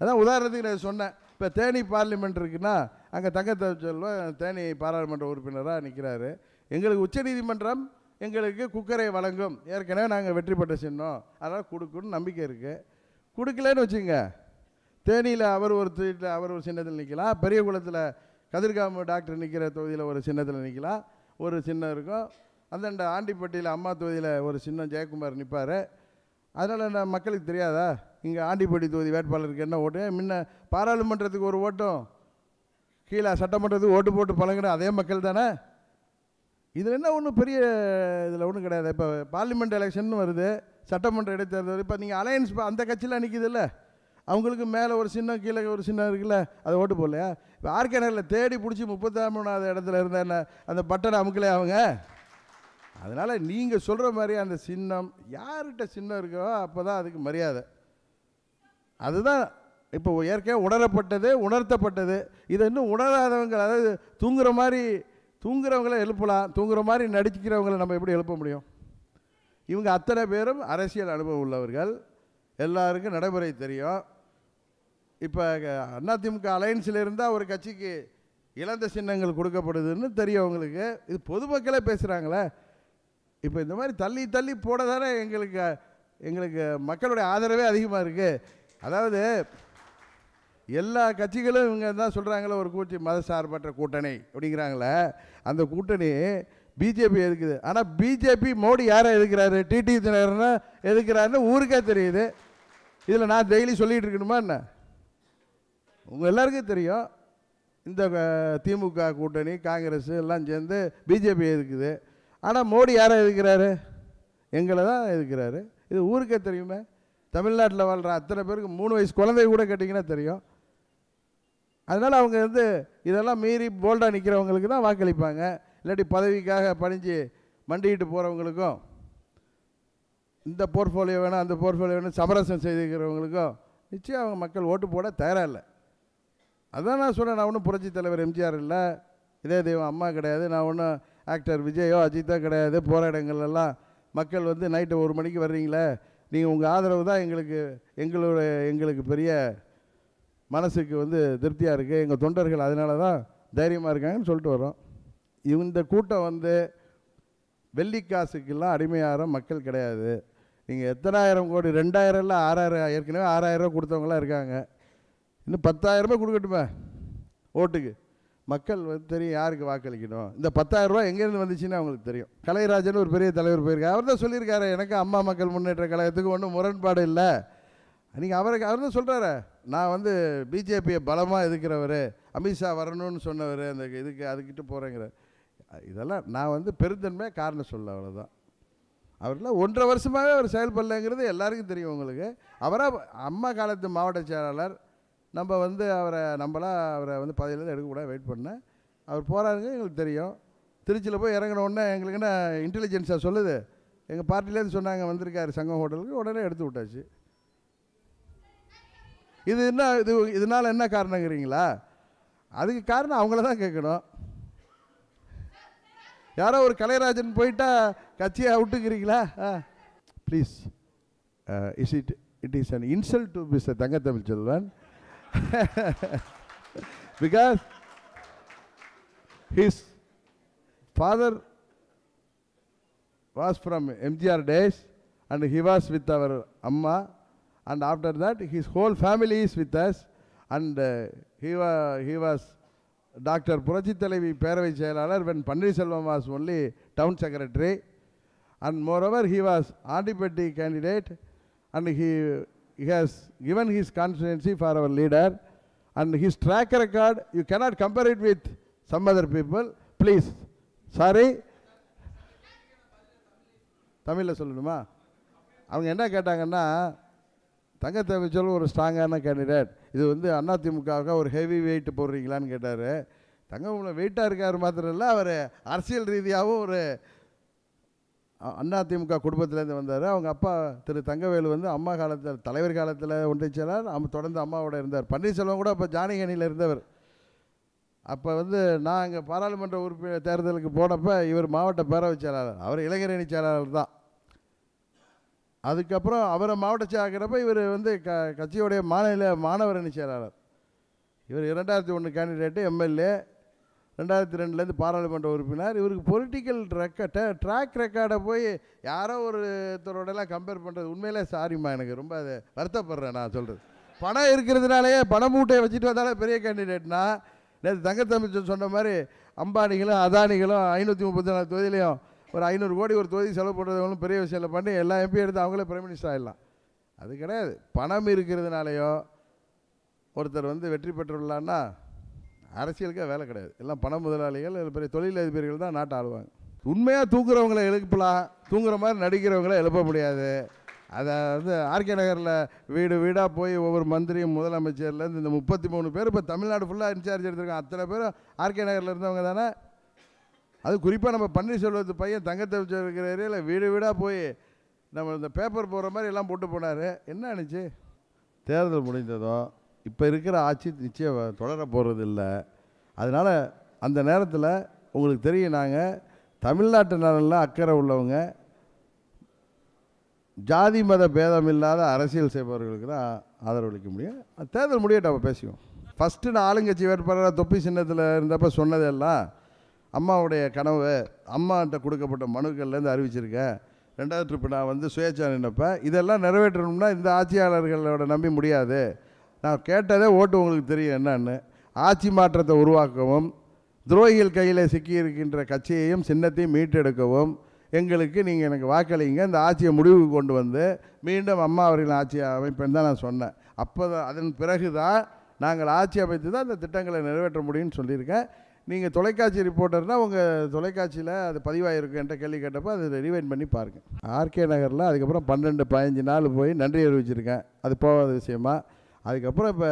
அதான் உதாரணத்துக்கு நான் சொன்னேன், இப்போ தேனி பார்லிமெண்ட் இருக்குன்னா அங்கே தங்கத்தமிழ்ச்செல்வன் தேனி பாராளுமன்ற உறுப்பினராக நிற்கிறாரு. எங்களுக்கு உச்சநீதிமன்றம் எங்களுக்கு குக்கரை வழங்கும், ஏற்கனவே நாங்கள் வெற்றி பெற்ற சின்னம், அதனால் கொடுக்கணும்னு நம்பிக்கை இருக்குது. கொடுக்கலன்னு வச்சுங்க, தேனியில் அவர் ஒரு சின்னத்தில் நிற்கலாம், பெரிய குளத்தில் கதிர்காம டாக்டர் நிற்கிற தொகுதியில் ஒரு சின்னத்தில் நிற்கலாம், ஒரு சின்னம் இருக்கும். அந்தாண்ட ஆண்டிப்பட்டியில் அம்மா தொகுதியில் ஒரு சின்னம் ஜெயக்குமார் நிற்பார். அதனால் என்ன மக்களுக்கு தெரியாதா இங்கே ஆண்டிப்பட்டி தொகுதி வேட்பாளருக்கு என்ன ஓட்டு? முன்ன பாராளுமன்றத்துக்கு ஒரு ஓட்டும் கீழே சட்டமன்றத்துக்கு ஓட்டு போட்டு பழகின அதே மக்கள் தானே. இதில் என்ன ஒன்றும் பெரிய இதில் ஒன்றும் கிடையாது. இப்போ பார்லிமெண்ட் எலெக்ஷன் வருது, சட்டமன்ற இடைத்தேர்தல். இப்போ நீங்கள் அலையன்ஸ் அந்த கட்சியில் நிற்கிது இல்லை, அவங்களுக்கு மேலே ஒரு சின்னம் கீழே ஒரு சின்னம் இருக்குல்ல, அதை ஓட்டு போடலையா? இப்போ ஆர்கே நகரில் தேடி பிடிச்சி 33ஆவது இடத்துல இருந்த என்ன அந்த பட்டனை அமுக்கலே அவங்க. அதனால் நீங்கள் சொல்கிற மாதிரி அந்த சின்னம் யார்கிட்ட சின்னம் இருக்கோ அப்போ தான் அதுக்கு மரியாதை. அதுதான் இப்போ ஏற்கனவே உணரப்பட்டது, உணர்த்தப்பட்டது. இதை இன்னும் உணராதவங்க, அதாவது தூங்குறவங்கள எழுப்பலாம், தூங்குற மாதிரி நடிக்கிறவங்களை நம்ம எப்படி எழுப்ப முடியும்? இவங்க அத்தனை பேரும் அரசியல் அனுபவம் உள்ளவர்கள், எல்லாருக்கும் நடைமுறை தெரியும். இப்போ அதிமுக அலையன்ஸில் இருந்தால் ஒரு கட்சிக்கு இழந்த சின்னங்கள் கொடுக்கப்படுதுன்னு தெரியும் அவங்களுக்கு. இது பொதுமக்களே பேசுகிறாங்களே. இப்போ இந்த மாதிரி தள்ளி தள்ளி போட தானே எங்களுக்கு மக்களுடைய ஆதரவே அதிகமாக இருக்குது. அதாவது எல்லா கட்சிகளும் இவங்க தான் சொல்கிறாங்களே, ஒரு கூட்டி மதசார்பற்ற கூட்டணி அப்படிங்கிறாங்களே, அந்த கூட்டணி பிஜேபி எதுக்குது. ஆனால் பிஜேபி மோடி யாரை எதுக்குறாரு, டிடி தினகரனை எதுக்குறாருன்னு ஊருக்கே தெரியுது. இதில் நான் டெய்லி சொல்லிகிட்டு இருக்கணுமா என்ன? உங்கள் எல்லாருக்கும் தெரியும். இந்த திமுக கூட்டணி காங்கிரஸ் எல்லாம் சேர்ந்து பிஜேபி எதுக்குது. ஆனால் மோடி யாரை எதுக்குறாரு, எங்களை தான் எதுக்குறாரு. இது ஊருக்கே தெரியுமே. தமிழ்நாட்டில் வாழ்கிற அத்தனை பேருக்கு 3 வயசு குழந்தை கூட கேட்டிங்கன்னா தெரியும். அதனால் அவங்க இதெல்லாம் மீறி போல்டாக நிற்கிறவங்களுக்கு தான் வாக்களிப்பாங்க. இல்லாட்டி பதவிக்காக பணிஞ்சு மண்டிக்கிட்டு போகிறவங்களுக்கும், இந்த போர்ட்ஃபோலியோ வேணும் அந்த போர்ட்ஃபோலியோ வேணும் சமரசம் செய்துக்கிறவங்களுக்கும் நிச்சயம் அவங்க மக்கள் ஓட்டு போட தயாராக இல்லை. அதான் நான் சொன்னேன், நான் ஒன்றும் புரட்சி தலைவர் எம்ஜிஆர் இல்லை, இதே தெய்வம் அம்மா கிடையாது, நான் ஒன்றும் ஆக்டர் விஜயோ அஜித்தோ கிடையாது. போகிற இடங்கள்லாம் மக்கள் வந்து நைட்டு 1 மணிக்கு வர்றீங்களே, நீங்கள் உங்கள் ஆதரவு தான் எங்களுக்கு பெரிய மனசுக்கு வந்து திருப்தியாக இருக்குது, எங்கள் தொண்டர்கள் அதனால தான் தைரியமாக இருக்காங்கன்னு சொல்லிட்டு வரோம். இந்த கூட்டம் வந்து வெள்ளிக்காசுக்கெல்லாம் அடிமையாகிற மக்கள் கிடையாது. நீங்கள் எத்தனாயிரம் கோடி 2000 இல்லை 6000, ஏற்கனவே 6000 ரூபா கொடுத்தவங்களாம் இருக்காங்க, இன்னும் 10,000 ரூபாய் கொடுக்கட்டுமே ஓட்டுக்கு. மக்கள் வந்து தெரியும் யாருக்கு வாக்களிக்கணும். இந்த 10,000 ரூபா எங்கேருந்து வந்துச்சுன்னு அவங்களுக்கு தெரியும். கலைராஜன் ஒரு பெரிய தலைவர் போயிருக்காரு, அவர் தான் சொல்லியிருக்காரு, எனக்கு அம்மா மக்கள் முன்னேற்ற கழகத்துக்கு ஒன்றும் முரண்பாடு இல்லை. நீங்கள் அவர் தான் சொல்கிறாரு, நான் வந்து பிஜேபியை பலமாக எதிர்க்கிறவர், அமித்ஷா வரணும்னு சொன்னவர், அந்த அதுக்கிட்ட போகிறேங்கிற. இதெல்லாம் நான் வந்து பெருந்தன்மையாக காரணம் சொல்ல, அவ்வளோதான். அவரெல்லாம் 1.5 வருஷமாகவே அவர் செயல்படலைங்கிறது எல்லாருக்கும் தெரியும் உங்களுக்கு. அவராக அம்மா காலத்து மாவட்ட செயலாளர், நம்ம வந்து அவரை வந்து பதவியிலேருந்து எடுக்கக்கூடாது வெயிட் பண்ணேன். அவர் போகிறாருங்க எங்களுக்கு தெரியும். திருச்சியில் போய் இறங்கின உடனே எங்களுக்கு என்ன இன்டெலிஜென்ஸாக சொல்லுது, எங்கள் பார்ட்டிலேருந்து சொன்னாங்க வந்திருக்காரு சங்கம் ஹோட்டலுக்கு, உடனே எடுத்து விட்டாச்சு. இதனால் என்ன காரணங்கிறீங்களா? அதுக்கு காரணம் அவங்கள தான் கேட்கணும். யாரோ ஒரு கலைராஜன் போயிட்டா கட்சியை விட்டுக்கிறீங்களா? Please, it is an insult to mister Thangatamil Selvan because his father was from MGR days and he was with our Amma, and after that his whole family is with us, and he was Dr. Purachi Thalavi Peravai Cheyalalar when Pannirselvam was only town secretary, and moreover he was Andipatti candidate, and he has given his constituency for our leader, and his track record you cannot compare it with some other people. Please, sorry, தமிழில் சொல்லணுமா? அவங்க என்ன கேட்டாங்கன்னா, தங்கத்தமிழ் செல்வன் ஒரு ஸ்ட்ராங்கான candidate, இது வந்து அதிமுகவுக்கு ஒரு ஹெவி வெயிட் போடுறீங்களான்னு கேட்டார். தங்கம் வெயிட்டாக இருக்கார் மாத்திரம் இல்லை, அவர் அரசியல் ரீதியாகவும் ஒரு அதிமுக குடும்பத்திலேருந்து வந்தார். அவங்க அப்பா திரு தங்கவேலு வந்து அம்மா காலத்தில் தலைவர் காலத்தில் ஒன்றிய செயலாளர், தொடர்ந்து அம்மாவோட இருந்தார். பன்னீர்செல்வம் கூட அப்போ ஜானகியணியில் இருந்தவர். அப்போ வந்து நான் அங்கே பாராளுமன்ற உறுப்பினர் தேர்தலுக்கு போனப்போ இவர் மாவட்ட பேரவை செயலாளர், அவர் இளைஞரணி செயலாளர் தான். அதுக்கப்புறம் அவரை மாவட்ட செயலாளர்கிறப்ப இவர் வந்து கட்சியோடைய மாணவர் அணி செயலாளர். இவர் 2001 கேண்டிடேட்டு, எம்எல்ஏ, 2002லேருந்து பாராளுமன்ற உறுப்பினர். இவருக்கு பொலிட்டிக்கல் ட்ராக் ரெக்கார்டை போய் யாரோ ஒருத்தரோடலாம் கம்பேர் பண்ணுறது உண்மையிலே சாரிம்மா, எனக்கு ரொம்ப அதை வருத்தப்படுறேன். நான் சொல்கிறது பணம் இருக்கிறதுனாலேயே பண மூட்டையை வச்சுட்டு வந்தாலே பெரிய கேண்டிடேட்னா, நேற்று தங்கத்தமிழ் சொன்ன மாதிரி அம்பானிகளும் அதானிகளும் 534 தொகுதியிலையும் ஒரு 500 கோடி ஒரு தொகுதி செலவு பண்ணுறவங்களும் பெரிய விஷயம் பண்ணி எல்லா எம்பி எடுத்து அவங்களே பிரைம் மினிஸ்டர் ஆகிடலாம். அது கிடையாது. பணம் இருக்கிறதுனாலையோ ஒருத்தர் வந்து வெற்றி பெற்றுள்ளான்னா அரசியலுக்கே வேலை கிடையாது. எல்லாம் பண முதலாளிகள், பெரிய தொழிலதிபர்கள் தான் நாட்டை ஆளுவாங்க. உண்மையாக தூங்குறவங்களை எழுப்பலாம், தூங்குற மாதிரி நடிக்கிறவங்கள எழுப்ப முடியாது. அதை வந்து ஆர்கே நகரில் வீடு வீடாக போய் ஒவ்வொரு மந்திரியும் முதலமைச்சர்லேருந்து இந்த 33 பேர் இப்போ தமிழ்நாடு ஃபுல்லாக இன்சார்ஜ் எடுத்திருக்காங்க. அத்தனை பேரும் ஆர்கே நகரில் இருந்தவங்க தானே. அது குறிப்பாக நம்ம பன்னீர்செல்வத்து பையன் தங்கத்தமிழ் இருக்கிற ஏரியாவில் வீடு வீடாக போய் நம்ம இந்த பேப்பர் போடுற மாதிரி எல்லாம் போட்டு போனார். என்ன ஆனிச்சு? தேர்தல் முடிந்ததும் இப்போ இருக்கிற ஆட்சி நிச்சயம் தொடர போகிறது இல்லை. அதனால் அந்த நேரத்தில் உங்களுக்கு தெரியும், நாங்கள் தமிழ்நாட்டு நலனில் அக்கறை உள்ளவங்க, ஜாதி மத பேதம் இல்லாத அரசியல் செய்பவர்களுக்கு தான் ஆதரவளிக்க முடியும். தேர்தல் முடியட்டும், அப்போ பேசிக்குவோம். ஃபஸ்ட்டு நான் ஆளுங்கட்சி வேட்பாளராக தொப்பி சின்னத்தில் இருந்தப்போ சொன்னதெல்லாம் அம்மாவுடைய கனவு, அம்மாட்ட கொடுக்கப்பட்ட மனுக்கள்லேருந்து அறிவிச்சிருக்கேன். 2வது ட்ரிப்பு நான் வந்து சுயேட்சா நினைப்ப இதெல்லாம் நிறைவேற்றணும்னா இந்த ஆட்சியாளர்களோட நம்பி முடியாது. நான் கேட்டதே ஓட்டு உங்களுக்கு தெரியும் என்னன்னு. ஆட்சி மாற்றத்தை உருவாக்கவும், துரோகிகள் கையில் சிக்கியிருக்கின்ற கட்சியையும் சின்னத்தையும் மீட்டெடுக்கவும் எங்களுக்கு நீங்கள் எனக்கு வாக்களிங்க, இந்த ஆட்சியை முடிவுக்கு கொண்டு வந்து மீண்டும் அம்மா அவர்களின் ஆட்சியை அமைப்பேன்னு தான் நான் சொன்னேன். அப்போ தான் அதன் பிறகு தான் நாங்கள் ஆட்சி அமைத்து தான் இந்த திட்டங்களை நிறைவேற்ற முடியும்னு சொல்லியிருக்கேன். நீங்கள் தொலைக்காட்சி ரிப்போர்ட்டர்னால் உங்கள் தொலைக்காட்சியில் அது பதிவாகிருக்கு என்ற கேள்வி கேட்டப்போ அதை ரிவைண்ட் பண்ணி பாருங்கள். ஆர்கே நகரில் அதுக்கப்புறம் 12-15 நாள் போய் நன்றி அறிவிச்சிருக்கேன். அது போகாத விஷயமா. அதுக்கப்புறம் இப்போ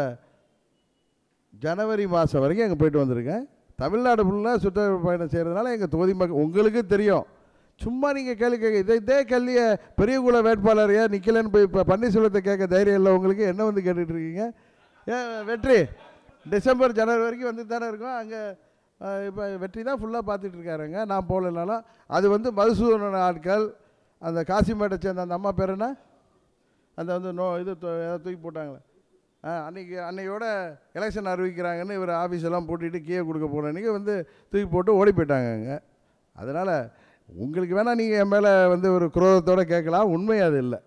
ஜனவரி மாதம் வரைக்கும் அங்கே போயிட்டு வந்திருக்கேன். தமிழ்நாடு ஃபுல்லாக சுற்றுப்பயணம் செய்கிறதுனால எங்கள் தொகுதி மக்கள் உங்களுக்கு தெரியும். சும்மா நீங்கள் கேள்வி கேட்க இதே கேள்வியை பெரியகுள வேட்பாளர் ஏன் நிற்கலன்னு போய் இப்போ பன்னீர்செல்வத்தை கேட்க தைரியம் இல்லை உங்களுக்கு. என்ன வந்து கேட்டுட்டு இருக்கீங்க? ஏன் வெற்றி டிசம்பர் ஜனவரி வரைக்கும் வந்து தானே இருக்கோம். அங்கே இப்போ வெற்றி தான் ஃபுல்லாக பார்த்துட்டு இருக்காருங்க. நான் போகலனாலும் அது வந்து மதுசூதன ஆட்கள், அந்த காசிமேட்டை சேர்ந்த அந்த அம்மா பேர் என்ன, அந்த வந்து இது தூக்கி போட்டாங்களே அன்னையோட எலெக்ஷன் அறிவிக்கிறாங்கன்னு இவர் ஆஃபீஸெல்லாம் போட்டுட்டு கீழே கொடுக்க போன அன்றைக்கி வந்து தூக்கி போட்டு ஓடி போயிட்டாங்கங்க. அதனால் உங்களுக்கு வேணால் நீங்கள் என் மேலே வந்து ஒரு குரோதத்தோடு கேட்கலாம், உண்மை அது இல்லை.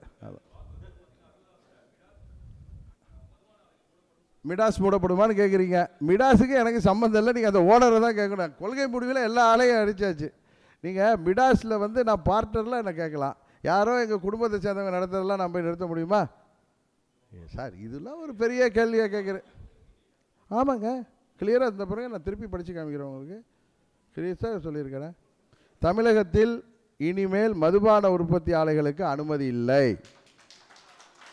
மிடாஸ் மூடப்படுமான்னு கேட்குறீங்க. மிடாஸுக்கு எனக்கு சம்மந்தம் இல்லை, நீங்கள் அந்த ஓனரை தான் கேட்கணும். கொள்கை முடிவில் எல்லா ஆலையும் அடித்தாச்சு. நீங்கள் மிடாஸில் வந்து நான் பார்ட்னரில் என்ன கேட்கலாம். யாரோ எங்கள் குடும்பத்தை சேர்ந்தவங்க நடத்துறதெல்லாம் நான் போய் நிறுத்த முடியுமா சார்? இதெல்லாம் ஒரு பெரிய கேள்வியாக கேட்குறேன். ஆமாங்க, கிளியராக இருந்த பிறகு நான் திருப்பி படித்து காமிக்கிறேன் உங்களுக்கு. கிளியராக சொல்லியிருக்கிறேன். தமிழகத்தில் இனிமேல் மதுபான உற்பத்தி ஆலைகளுக்கு அனுமதி இல்லை,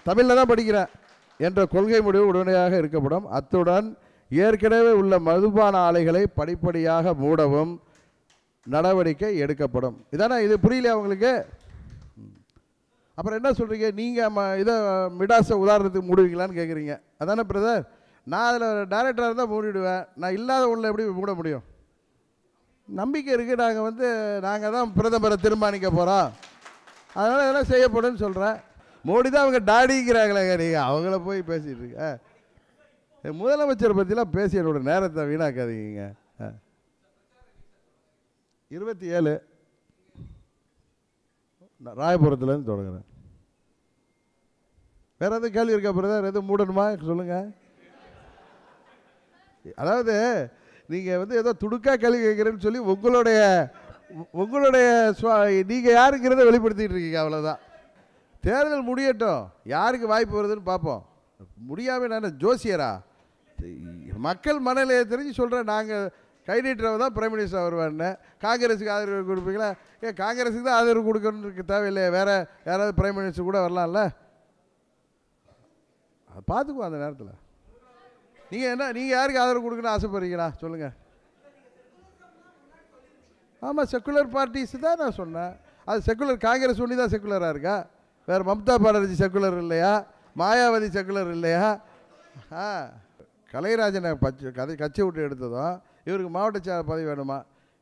தமிழில் தான் படிக்கிறேன் என்ற கொள்கை முடிவு உடனடியாக இருக்கப்படும். அத்துடன் ஏற்கனவே உள்ள மதுபான ஆலைகளை படிப்படியாக மூடவும் நடவடிக்கை எடுக்கப்படும். இதானே? இது புரியலையா உங்களுக்கு? அப்புறம் என்ன சொல்கிறீங்க நீங்கள்? இதை மிடாஸை உதாரணத்துக்கு மூடுவீங்களான்னு கேட்குறீங்க. அதானே பிரதர்? நான் அதில் டைரக்டராக இருந்தால் மூடிடுவேன். நான் இல்லாத உள்ள எப்படி மூட முடியும்? நம்பிக்கை இருக்குது. நாங்கள் தான் பிரதமரை தீர்மானிக்க போகிறோம், அதனால் இதெல்லாம் செய்யப்படும்னு சொல்கிறேன். மோடி தான் அவங்க டாடிங்கிறாங்களே, நீங்கள் அவங்கள போய் பேசிகிட்டு இருக்க. முதலமைச்சரை பற்றிலாம் பேசி என்னோட நேரத்தை வீணாக்காதீங்க. 27 ராயபுரத்துலேருந்து தொடங்குறேன். வேறு எதுவும் கேள்வி இருக்கா பிரதர்? எதுவும் மூடணுமா சொல்லுங்கள். அதாவது நீங்கள் வந்து ஏதோ துடுக்கா கேள்வி கேட்குறேன்னு சொல்லி உங்களுடைய நீங்கள் யாருங்கிறத வெளிப்படுத்திகிட்டு இருக்கீங்க, அவ்வளோதான். தேர்தல் முடியட்டும், யாருக்கு வாய்ப்பு வருதுன்னு பார்ப்போம். முடியாமல் நான் ஜோசியரா? மக்கள் மனநிலையை தெரிஞ்சு சொல்கிறேன். நாங்கள் கை நீட்டுறவ தான் பிரைம் மினிஸ்டர் வருவான்னு. காங்கிரஸுக்கு ஆதரவு கொடுப்பீங்களா? காங்கிரஸுக்கு தான் ஆதரவு கொடுக்கணுன்னு தேவையில்லையே, வேறு யாராவது பிரைம் மினிஸ்டர் கூட வரலாம்ல. பார்த்துக்குவோம் அந்த நேரத்தில். நீங்கள் யாருக்கு ஆதரவு கொடுக்கணும்னு ஆசைப்படுறீங்களா சொல்லுங்கள். ஆமாம், செக்குலர் பார்ட்டிஸ் தான் நான் சொன்னேன். அது செக்குலர். காங்கிரஸ் ஒன்றி தான் செக்குலராக இருக்கா? வேறு மம்தா பானர்ஜி செக்குலர் இல்லையா? மாயாவதி செக்குலர் இல்லையா? கலைராஜனை கட்சி விட்டு எடுத்ததும் இவருக்கு மாவட்ட செயலர் பதவி வேணுமா?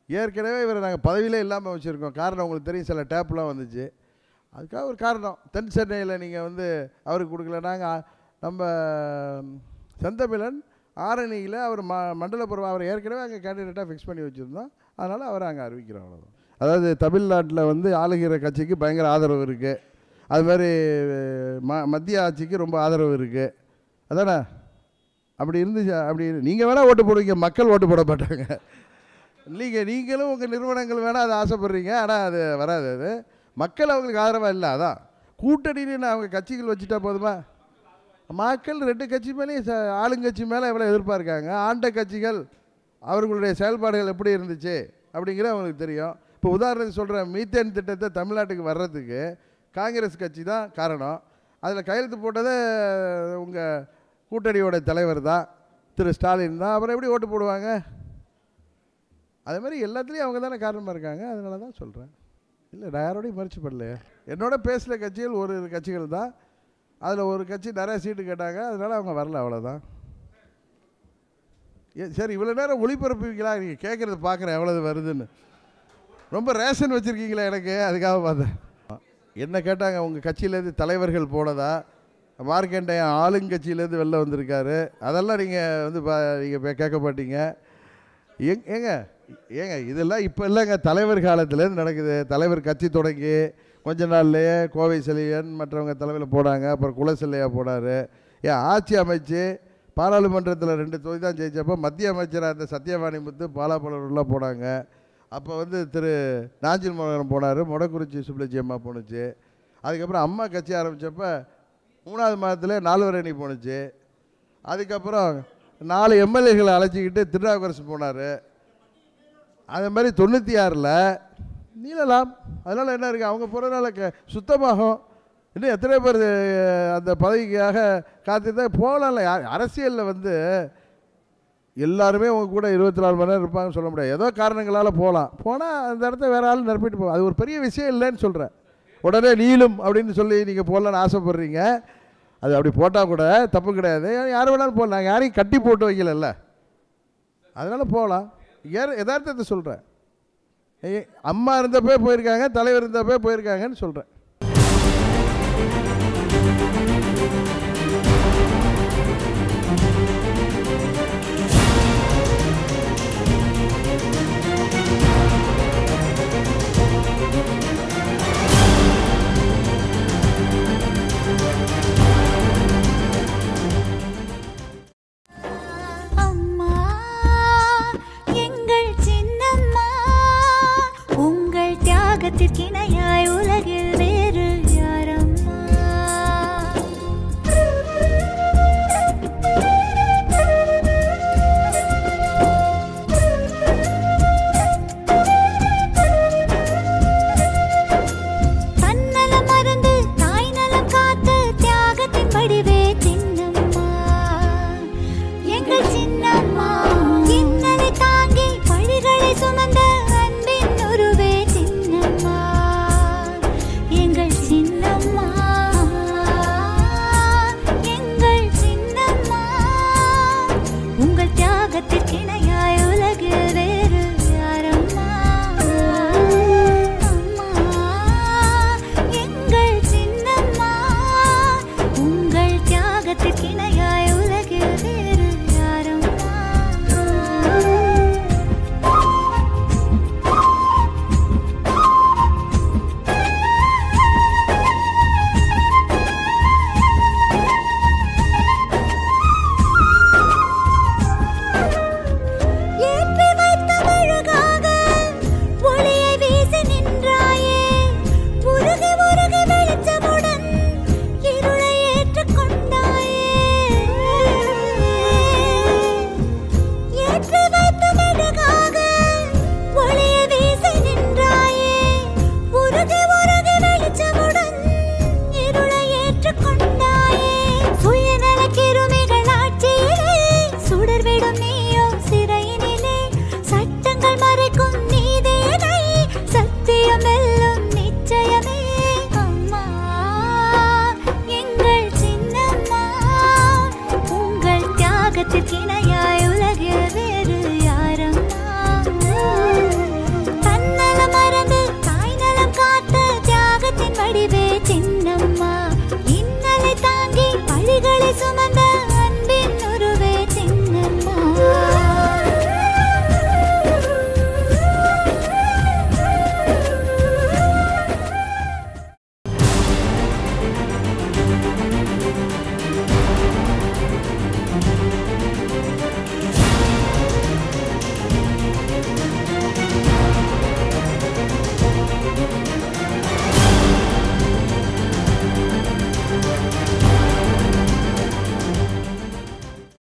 ஏற்கனவே இவரை நாங்கள் பதவியிலே இல்லாமல் வச்சுருக்கோம். காரணம் உங்களுக்கு தெரியும், சில டேப்லாம் வந்துச்சு. அதுக்காக ஒரு காரணம். தென் சென்னையில் நீங்கள் வந்து அவருக்கு கொடுக்கல. நாங்கள் நம்ம செந்தமிழன் ஆரணியில் அவர் மண்டலபுரம் அவர் ஏற்கனவே அங்கே கேண்டிடேட்டாக ஃபிக்ஸ் பண்ணி வச்சுருந்தோம். அதனால் அவரை அங்கே அறிவிக்கிறோம், அவ்வளோதான். அதாவது தமிழ்நாட்டில் வந்து ஆளுகிற கட்சிக்கு பயங்கர ஆதரவு இருக்குது. அது மாதிரி மத்திய ஆட்சிக்கு ரொம்ப ஆதரவு இருக்குது. அதானே? அப்படி இருந்துச்சு. அப்படி நீங்கள் வேணால் ஓட்டு போடுவீங்க, மக்கள் ஓட்டு போட மாட்டாங்க. நீங்களும் உங்கள் நிறுவனங்கள் வேணால் அதை ஆசைப்படுறீங்க, ஆனால் அது வராது. அது மக்கள் அவங்களுக்கு ஆதரவாக இல்லை. அதான் கூட்டணின்னு அவங்க கட்சிகள் வச்சுட்டா போதுமா? மக்கள் 2 கட்சி மேலேயும் ஆளுங்கட்சி மேலே எவ்வளோ எதிர்பார்க்காங்க. ஆண்ட கட்சிகள் அவர்களுடைய செயல்பாடுகள் எப்படி இருந்துச்சு அப்படிங்கிறது அவங்களுக்கு தெரியும். இப்போ உதாரணத்துக்கு சொல்கிறேன், மீத்தேன் திட்டத்தை தமிழ்நாட்டுக்கு வர்றதுக்கு காங்கிரஸ் கட்சி தான் காரணம். அதில் கையெழுத்து போட்டதே உங்கள் கூட்டணியோட தலைவர் தான், திரு ஸ்டாலின் தான். அப்புறம் எப்படி ஓட்டு போடுவாங்க? அதே மாதிரி எல்லாத்துலேயும் அவங்க தானே காரணமாக இருக்காங்க. அதனால தான் சொல்கிறேன். இல்லை, நான் யாரோடையும் முயற்சி பண்ணலையே. என்னோட பேசுகிற கட்சிகள் ஒரு கட்சிகள் தான். அதில் ஒரு கட்சி நிறைய சீட்டு கேட்டாங்க, அதனால் அவங்க வரல, அவ்வளோதான். சரி, இவ்வளோ நேரம் ஒளிபரப்புவீங்களா? நீங்கள் கேட்குறது பார்க்குறேன் எவ்வளவு வருதுன்னு. ரொம்ப ரேஷன் வச்சுருக்கீங்களா எனக்கு? அதுக்காக பார்த்தேன். என்ன கேட்டாங்க, உங்கள் கட்சியிலேருந்து தலைவர்கள் போனதா? மார்க்கெண்டையன் ஆளுங்கட்சியிலேருந்து வெளில வந்திருக்காரு. அதெல்லாம் நீங்கள் வந்து நீங்கள் கேட்க மாட்டீங்க. ஏங்க இதெல்லாம் இப்போ இல்லைங்க, தலைவர் காலத்துலேருந்து நடக்குது. தலைவர் கட்சி தொடங்கி கொஞ்ச நாள்லேயே கோவை செழியன் மற்றவங்க தலைவரில் போனாங்க. அப்புறம் குலசெல்லையா போனார். ஆட்சி அமைச்சு பாராளுமன்றத்தில் 2 தொகுதி தான் ஜெயிச்சப்போ மத்திய அமைச்சராக இருந்த சத்யவாணி முத்து பாலாபலூர்லாம் போனாங்க. அப்போ வந்து திரு நாஞ்சில் மோகன் போனார், மொடக்குறிச்சி சுப்லட்சி அம்மா போணுச்சு. அதுக்கப்புறம் அம்மா கட்சி ஆரம்பித்தப்போ 3வது மாதத்தில் 4 வரணி போணுச்சு. அதுக்கப்புறம் 4 எம்எல்ஏகளை அழைச்சிக்கிட்டு திருநாவுக்கரசு போனார். அதே மாதிரி 96ல் நீளலாம். அதனால் என்ன இருக்குது, அவங்க போகிறதுனால சுத்தமாகும். இன்னும் எத்தனை பேர் அந்த பதவிக்காக காத்திருந்தா போகலாம்ல. அரசியலில் வந்து எல்லாருமே உங்கள் கூட 24 மணி நேரம் இருப்பாங்கன்னு சொல்ல முடியாது. ஏதோ காரணங்களால் போனால் அந்த இடத்த வேறு ஆள் நிரப்பிட்டு போவோம். அது ஒரு பெரிய விஷயம் இல்லைன்னு சொல்கிறேன். உடனே நீளும் அப்படின்னு சொல்லி நீங்கள் போடலான்னு ஆசைப்பட்றீங்க. அது அப்படி போட்டால் கூட தப்பு கிடையாது. யார் வேணாலும் போகலாம். நாங்கள் யாரையும் கட்டி போட்டு வைக்கலல்ல, அதனால் போகலாம். யதார்த்தத்தை சொல்கிறேன். அம்மா இருந்தப்போ போயிருக்காங்க, தலைவர் இருந்தப்போ போயிருக்காங்கன்னு சொல்கிறேன். தியாகத்திற்கிணையாய் உலகில் வேறு யாரம்மா? தன்னலம் மறந்து தாய் நலம் காத்து தியாகத்தின் வடிவே சின்னம்மா, எங்கள் சின்னம்மா. இன்னலை தாங்கி பழிகளை சுமந்த